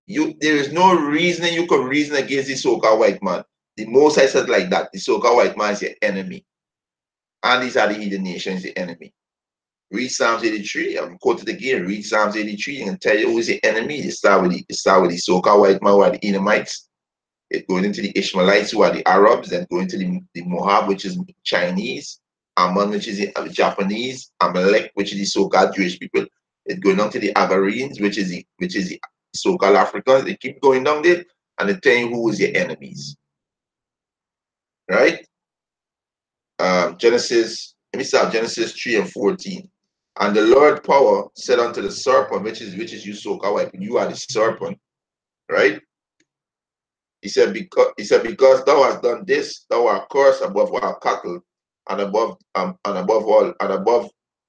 There is no reason you can reason against the so-called white man. The Most High said like that. The so-called white man is your enemy. And these are the hidden nations, the enemy. Read Psalms 83. I'm quoted again. Read Psalms 83 and tell you who is the enemy. It start with the so-called white man, who are the Edomites. It goes into the Ishmaelites, who are the Arabs, then go into the Moab, which is Chinese, Ammon, which is the Japanese, Amalek, which is the so-called Jewish people. It goes down to the Agarenes, which is the so-called Africans. They keep going down there, and they tell you who is your enemies. Right? Let me start Genesis 3 and 14. And the Lord power said unto the serpent, which is you so-called white, you are the serpent, right? He said, because thou hast done this, thou art cursed above all cattle, and above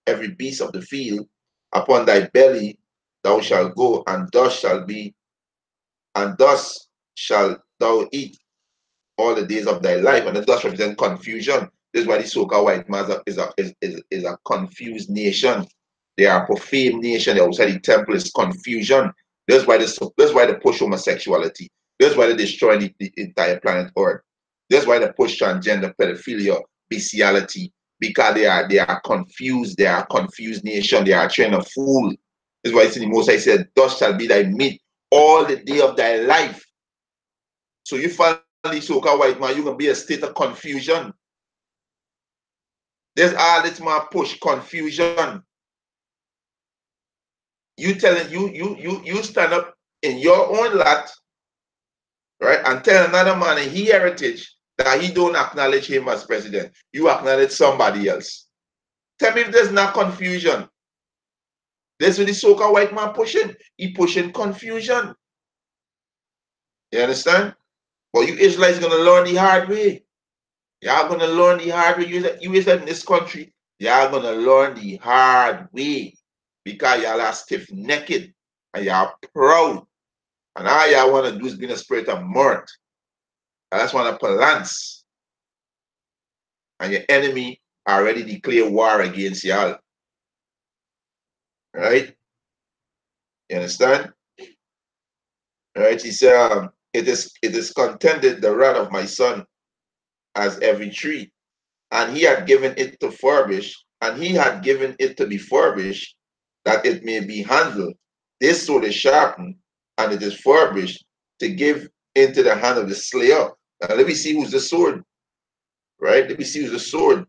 every beast of the field. Upon thy belly thou shalt go, and thus shalt thou eat all the days of thy life. And it does represent confusion. This is why the so-called white man is a confused nation. They are a profane nation. The outside the temple is confusion. That's why they push homosexuality. That's why they destroy the entire planet Earth. That's why they push transgender, pedophilia, bestiality, because they are confused. They are a confused nation. They are trying to fool. That's why it's in the Most High said, "Thus shall be thy meat all the day of thy life." So you find the so-called white man, you're gonna be a state of confusion. There's all this man push confusion. You telling you stand up in your own lot, right, and tell another man in his heritage that he don't acknowledge him as president. You acknowledge somebody else. Tell me if there's not confusion. That's what the so-called white man pushing. He pushing confusion. You understand? But you Israelites gonna learn the hard way. Y'all gonna learn the hard way. You Israel in this country, y'all gonna learn the hard way because y'all are stiff-necked and y'all proud. And all y'all want to do is be in a spirit of mirth. I just want to balance. And your enemy already declared war against y'all. Right? You understand? Right? He said, it is contended the wrath of my son as every tree. And he had given it to furbish, and he had given it to be furbished, that it may be handled. This sword is sharpened, and it is furbished to give into the hand of the slayer. Now let me see who's the sword. Right? Let me see who's the sword.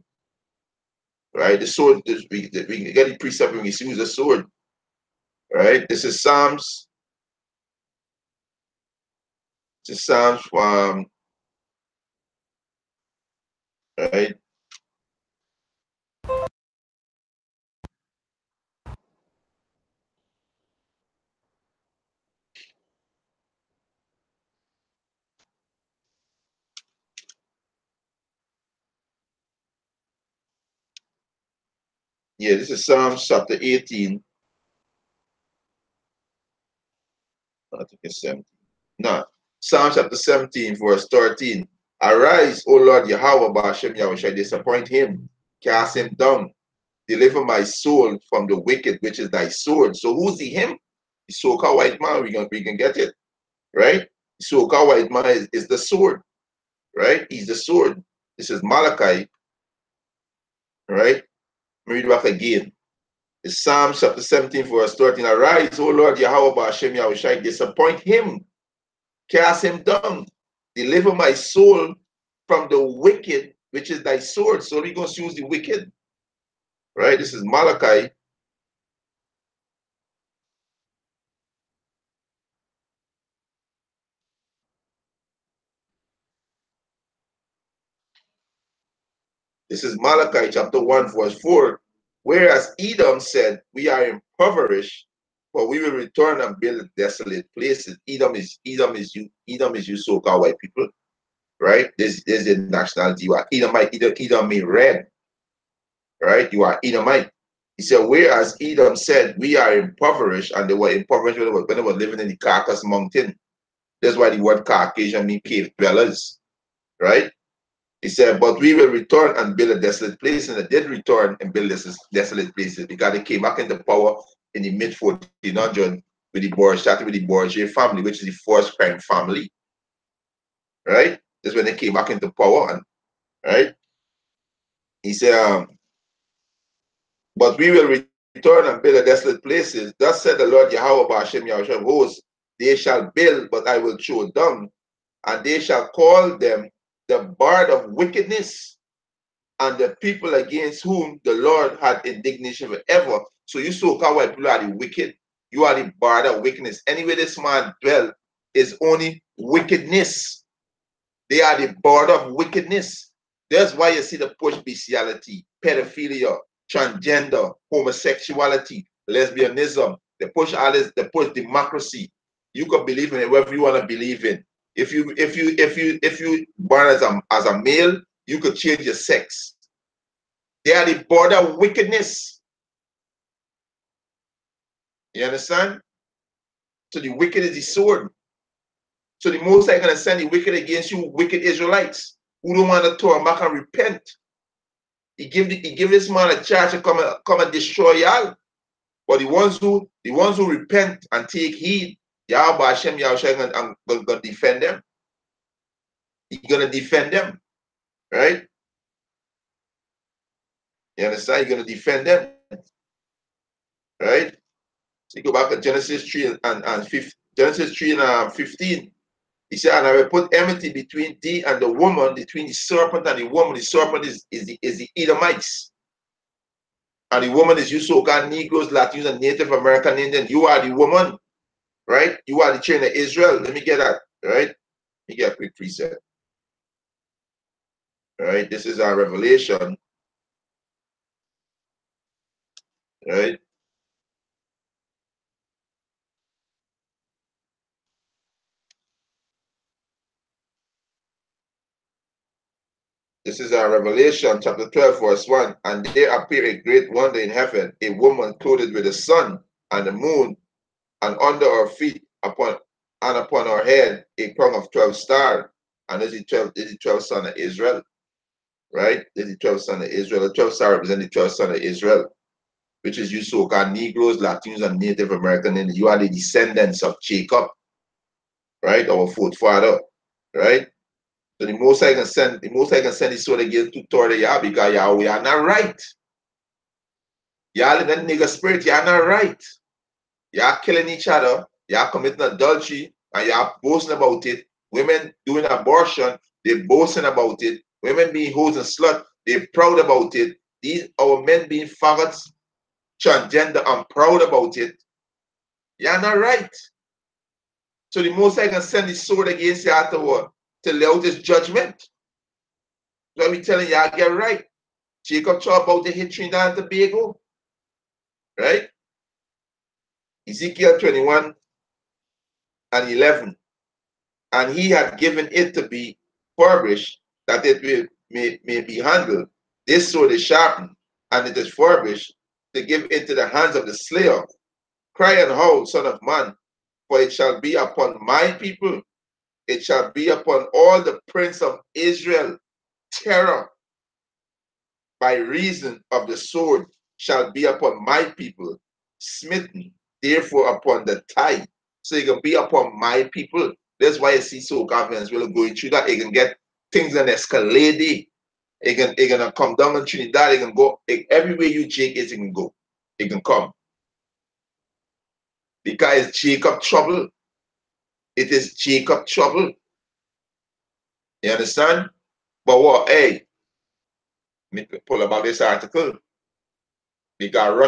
Right? The sword, we get the precept and we see who's the sword. Right? This is Psalms. This is Psalms Right? Yeah, this is Psalms chapter 18. I think it's 17. No. Psalm chapter 17, verse 13. Arise, O Lord Yahweh, Ba'ashem Yahushua, disappoint him, cast him down, deliver my soul from the wicked, which is thy sword. So who's the him? The so-called white man, we can get it, right? The so-called white man is the sword, right? He's the sword. This is Malachi, right? Read back again. It's Psalm chapter 17, verse 13. Arise, O Lord Yahweh, Ba'ashem Yahushua, disappoint him, cast him down, deliver my soul from the wicked, which is thy sword. So we're going to use the wicked, right? This is Malachi. This is Malachi chapter 1, verse 4. Whereas Edom said, we are impoverished, but we will return and build desolate places. Edom is you so-called white people, right? There's a nationality. You are Edomite. Edom mean red, right? You are Edomite. He said, whereas Edom said, we are impoverished, and they were impoverished when they were living in the Caucasus Mountain. That's why the word Caucasian means cave dwellers, right? He said, but we will return and build a desolate place. And they did return and build this desolate places because they came back into power in the mid 1400s with the Bourgeois family, which is the first crime family, right? That's when they came back into power, and right? He said, but we will return and build a desolate places. Thus said the Lord Yahweh Ba'ashem Yahushua of hosts, they shall build, but I will throw down, and they shall call them the bard of wickedness, and the people against whom the Lord had indignation forever. So you so-called white people are the wicked. You are the bard of wickedness. Anywhere this man dwell is only wickedness. They are the border of wickedness. That's why you see the push bestiality, pedophilia, transgender, homosexuality, lesbianism. They push all this, they push democracy. You can believe in it, whatever you want to believe in. If you born as a male, you could change your sex. They are the border of wickedness. You understand? So the wicked is the sword. So the Most High gonna send the wicked against you, wicked Israelites, who don't want to turn back and repent. He give this man a charge to come and destroy y'all. But the ones who repent and take heed, Yahweh Hashem Yahushua gonna defend them. He's gonna defend them, right? You understand? He's gonna defend them, right? So you go back to Genesis 3 and 15, Genesis 3 and 15. He said, and I will put enmity between thee and the woman, between the serpent and the woman. The serpent is the Edomites. And the woman is you so-called Negroes, Latinos, and Native American Indian. You are the woman, right? You are the children of Israel. Let me get that, right? Let me get a quick preset. All right, this is our revelation, right? This is our Revelation, chapter 12, verse 1. And there appeared a great wonder in heaven, a woman clothed with the sun and the moon, and under her feet upon her head a crown of 12 stars. And this is the 12 son of Israel, right? This is the 12 son of Israel. The 12 stars represent the 12 son of Israel, which is you so-called Negroes, Latinos, and Native American, and you are the descendants of Jacob, right? Our forefather, right? So the Most High can send the sword against to toward Yah because Yahweh are not right. Y'all in that nigga spirit, y'all not right. Y'all killing each other, y'all committing adultery, and y'all boasting about it. Women doing abortion, they boasting about it. Women being hoes and slut, they proud about it. These our men being faggots, transgender, I'm proud about it. Y'all not right. So the Most High can send the sword against y'all to what? To lay out his judgment. So we telling y'all get right. Jacob talk about the hit Trinidad and Tobago, right? Ezekiel 21 and 11. And he had given it to be furbished, that it may be handled. This sword is sharpened, and it is furbished to give into the hands of the slayer. Cry and howl, son of man, for it shall be upon my people, it shall be upon all the prince of Israel. Terror by reason of the sword shall be upon my people, smitten therefore upon the tithe. So it can be upon my people. That's why you see so governments really going through that. It can get things and escalate. It can come down in Trinidad. It can go everywhere you Jake is, it can go. It can come. Because it's Jacob trouble. It is Jacob trouble. You understand? But what? Hey, me pull about this article. Because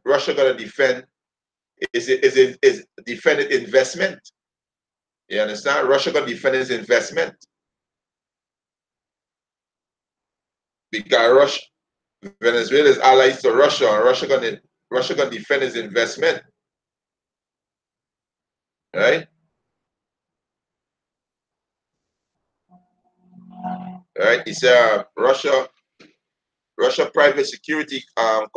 Russia gonna defend is defend its investment. You understand? Russia gonna defend its investment. Because Venezuela is allies to Russia, and Russia gonna defend its investment. Right? Right? It's Russia private security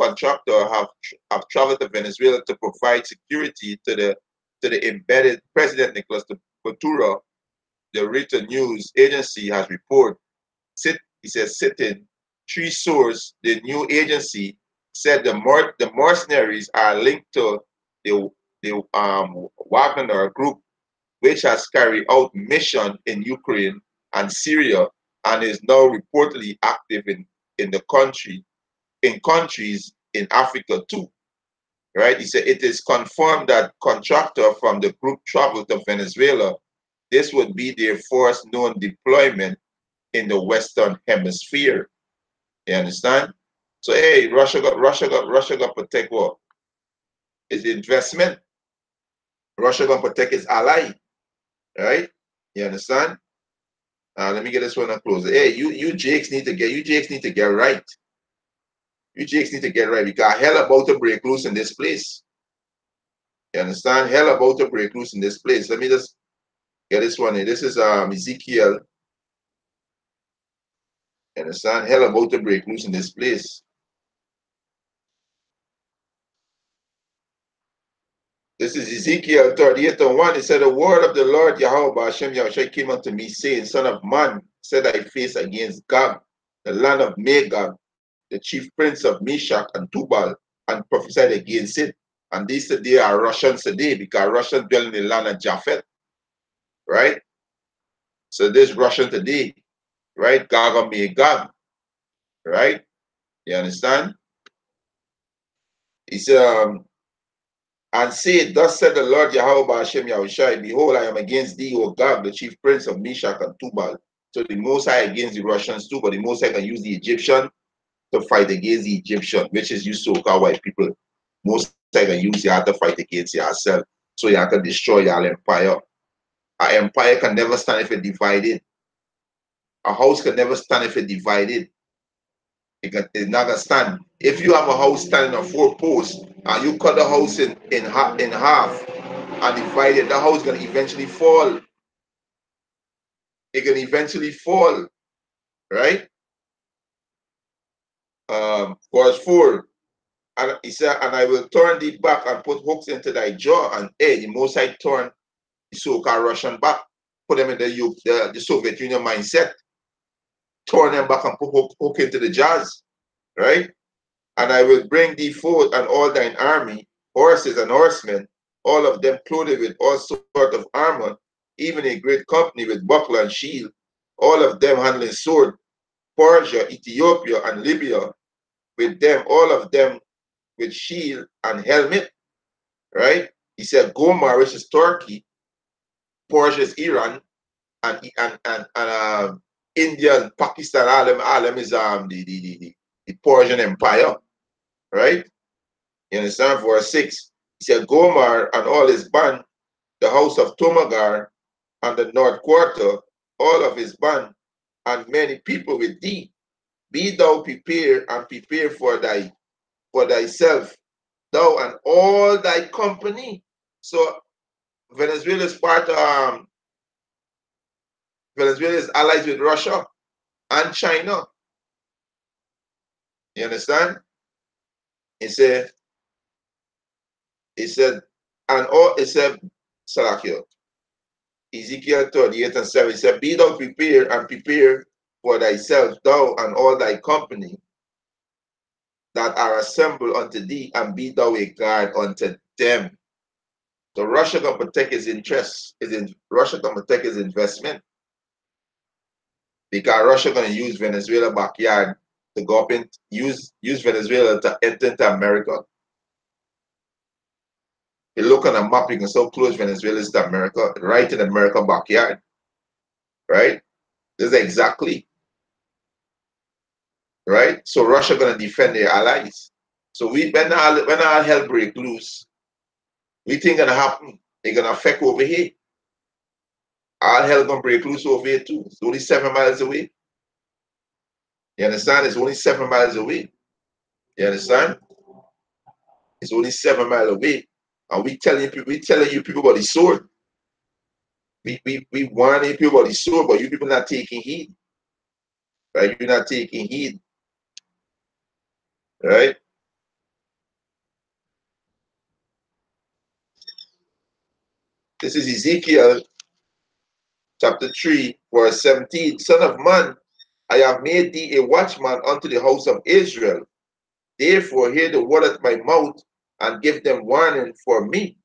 contractor have traveled to Venezuela to provide security to the embedded President Nicolas Maduro. The Reuters news agency has reported. He says, citing three sources, the new agency said the mercenaries are linked to the Wagner group, which has carried out mission in Ukraine and Syria and is now reportedly active in the country in countries in Africa too. Right? He said it is confirmed that contractor from the group traveled to Venezuela. This would be their first known deployment in the Western Hemisphere. You understand? So hey, Russia got protect what? Its investment. Russia gonna protect its ally, right? You understand? Let me get this one up close. Hey, you Jakes need to get right. You Jakes need to get right because hell about to break loose in this place. You understand? Hell about to break loose in this place. Let me just get this one in. This is Ezekiel. You understand? Hell about to break loose in this place. This is Ezekiel 38 and 1. It said, the word of the Lord Yahweh Hashem Yahushua came unto me, saying, Son of man, set thy face against Gog, the land of Magog, the chief prince of Meshach and Tubal, and prophesied against it. And these today are Russians today, because Russians dwell in the land of Japhet, right? So this Russian today, right? Gog and Magog, right? You understand? He said, and say, thus said the Lord Yahweh Hashem Yahushai, behold, I am against thee, O Gog, the chief prince of Meshach and Tubal. So the Most High against the Russians too, but the Most High can use the Egyptian to fight against the Egyptian, which is you so-called white people. Most High can use you to fight against yourself, so you can destroy your empire. An empire can never stand if it's divided. A house can never stand if it's divided. It's not gonna stand. If you have a house standing on four posts and you cut the house in half and divide it, the house gonna eventually fall. It can eventually fall, right? Verse 4. And he said, and I will turn thee back and put hooks into thy jaw. And hey, the Most High turn the so-called Russian back, put them in the Soviet Union mindset, turn them back and put hook into the jaws, right? And I will bring thee forth and all thine army, horses and horsemen, all of them clothed with all sort of armor, even a great company with buckler and shield, all of them handling sword, Persia, Ethiopia, and Libya, with them, all of them with shield and helmet, right? He said Gomar, which is Turkey, Persia is Iran, and India and Pakistan, all them is the Persian Empire, right? You understand? Verse 6. He said, Gomar and all his band, the house of Tomagar and the north quarter, all of his band, and many people with thee. Be thou prepared and prepare for thyself, thou and all thy company. So Venezuela is Venezuela is allies with Russia and China. You understand? It said, and all it said, Salakio, Ezekiel 38 and 7, it said, be thou prepared and prepare for thyself, thou and all thy company that are assembled unto thee, and be thou a guard unto them. So Russia can protect his interests, Russia can protect his investment, because Russia gonna use Venezuela backyard to go up and use Venezuela to enter into America. You look on a map, you can so close Venezuela is to America, right in America backyard, right? This is exactly right. So Russia gonna defend their allies. So when our hell break loose, we think gonna happen. They're gonna affect over here. Our hell gonna break loose over here too. It's only 7 miles away. You understand? It's only 7 miles away. You understand? It's only 7 miles away. And we telling you people about the sword. We warning people about the sword, but you people not taking heed. Right? You're not taking heed. Right? This is Ezekiel chapter 3, verse 17. Son of man, I have made thee a watchman unto the house of Israel. Therefore hear the word of my mouth, and give them warning for me.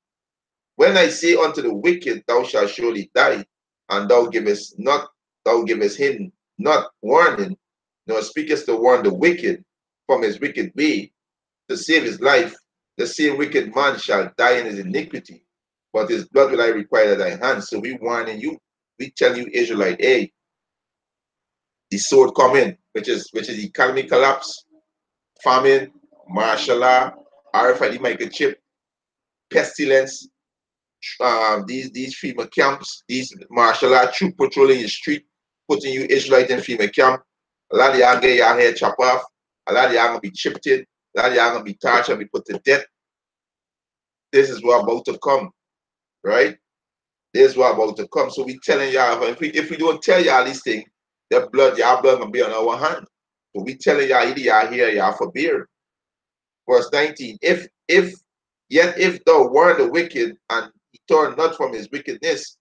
When I say unto the wicked, thou shalt surely die, and thou givest him not warning, nor speakest to warn the wicked from his wicked way, to save his life, the same wicked man shall die in his iniquity, but his blood will I require at thy hand. So we warning you, we tell you, Israelite, hey, the sword coming, which is economic collapse, famine, martial law, RFID microchip, pestilence, these FEMA camps, these martial law troop patrolling the street, putting you Israelite in FEMA camp. A lot of y'all get your hair chopped off. A lot of y'all gonna be chipped in. A lot of y'all gonna be tortured, be put to death. This is what about to come, right? This is what about to come. So we telling y'all, if we don't tell y'all these things, y'all blood gonna be on our hand. So we telling y'all, either y'all hear, y'all forbear. Verse 19, if thou warn the wicked, and he turn not from his wickedness,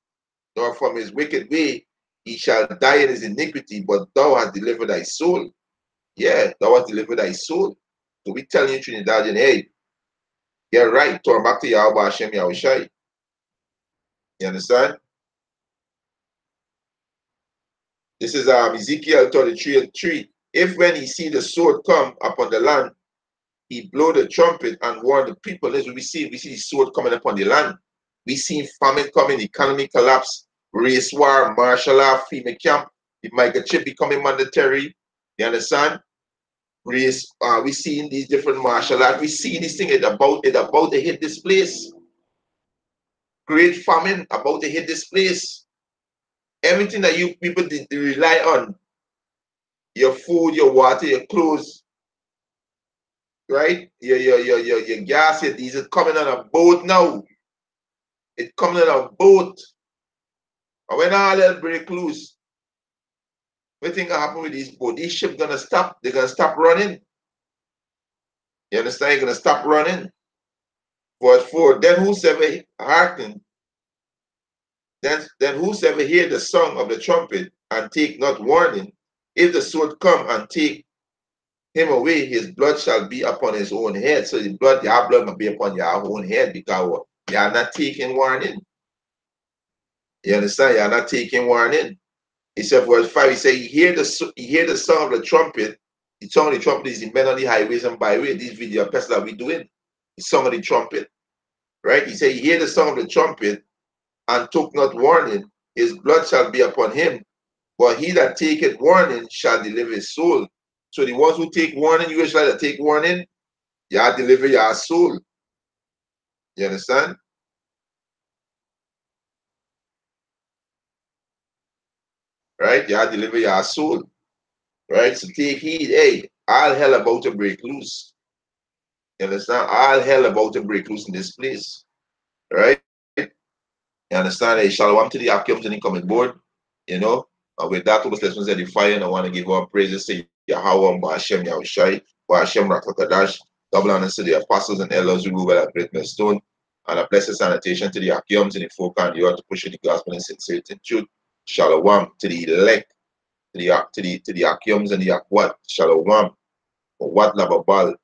nor from his wicked way, he shall die in his iniquity, but thou hast delivered thy soul. Yeah, thou hast delivered thy soul. So we telling you, Trinidadian, hey, get right, turn back to Yahweh Hashem Yahushai. You understand? This is Ezekiel 33 and 3. If when he see the sword come upon the land, he blow the trumpet and warn the people. This we see the sword coming upon the land. We see famine coming, economic collapse, race war, martial law, FEMA camp, the microchip becoming mandatory. You understand? Race, we see these different martial law. We see this thing about to hit this place. Great famine about to hit this place. Everything that you people did rely on, your food, your water, your clothes, right? Your gas, your diesel coming on a boat now. It's coming on a boat. And when all that break loose, what think will happen with these boats? These ships gonna stop. They're gonna stop running. You understand? They're gonna stop running. Verse 4. Then whosoever hearken, then whosoever hear the song of the trumpet and take not warning, if the sword come and take him away, his blood shall be upon his own head. So the blood, your blood will be upon your own head, because you are not taking warning. You understand? You are not taking warning. He said, verse 5, he said, you hear the sound of the trumpet. The song of the trumpet is the men on the highways and byways. These video pests that we doing. The song of the trumpet. Right? He said, you hear the song of the trumpet and took not warning, his blood shall be upon him. But he that taketh warning shall deliver his soul. So the ones who take warning, you guys that take warning, you deliver your soul. You understand? Right? You deliver your soul. Right? So take heed, hey, all hell about to break loose. You understand? All hell about to break loose in this place. Right? You understand? Hey, shalom to the Akims and the coming board. You know? And with that, was lessons edifying. I want to give our praises to Yahweh and Ba'ashem Yahushai, Ba'ashem Rakakadash, double honors to the apostles and elders who rule by that great millstone, and a blessed sanitation to the Akims and the folk and the earth to push the gospel in sincerity and truth. Shalom to the elect, to the Akims and the Akwat. Shalom. What Lababal,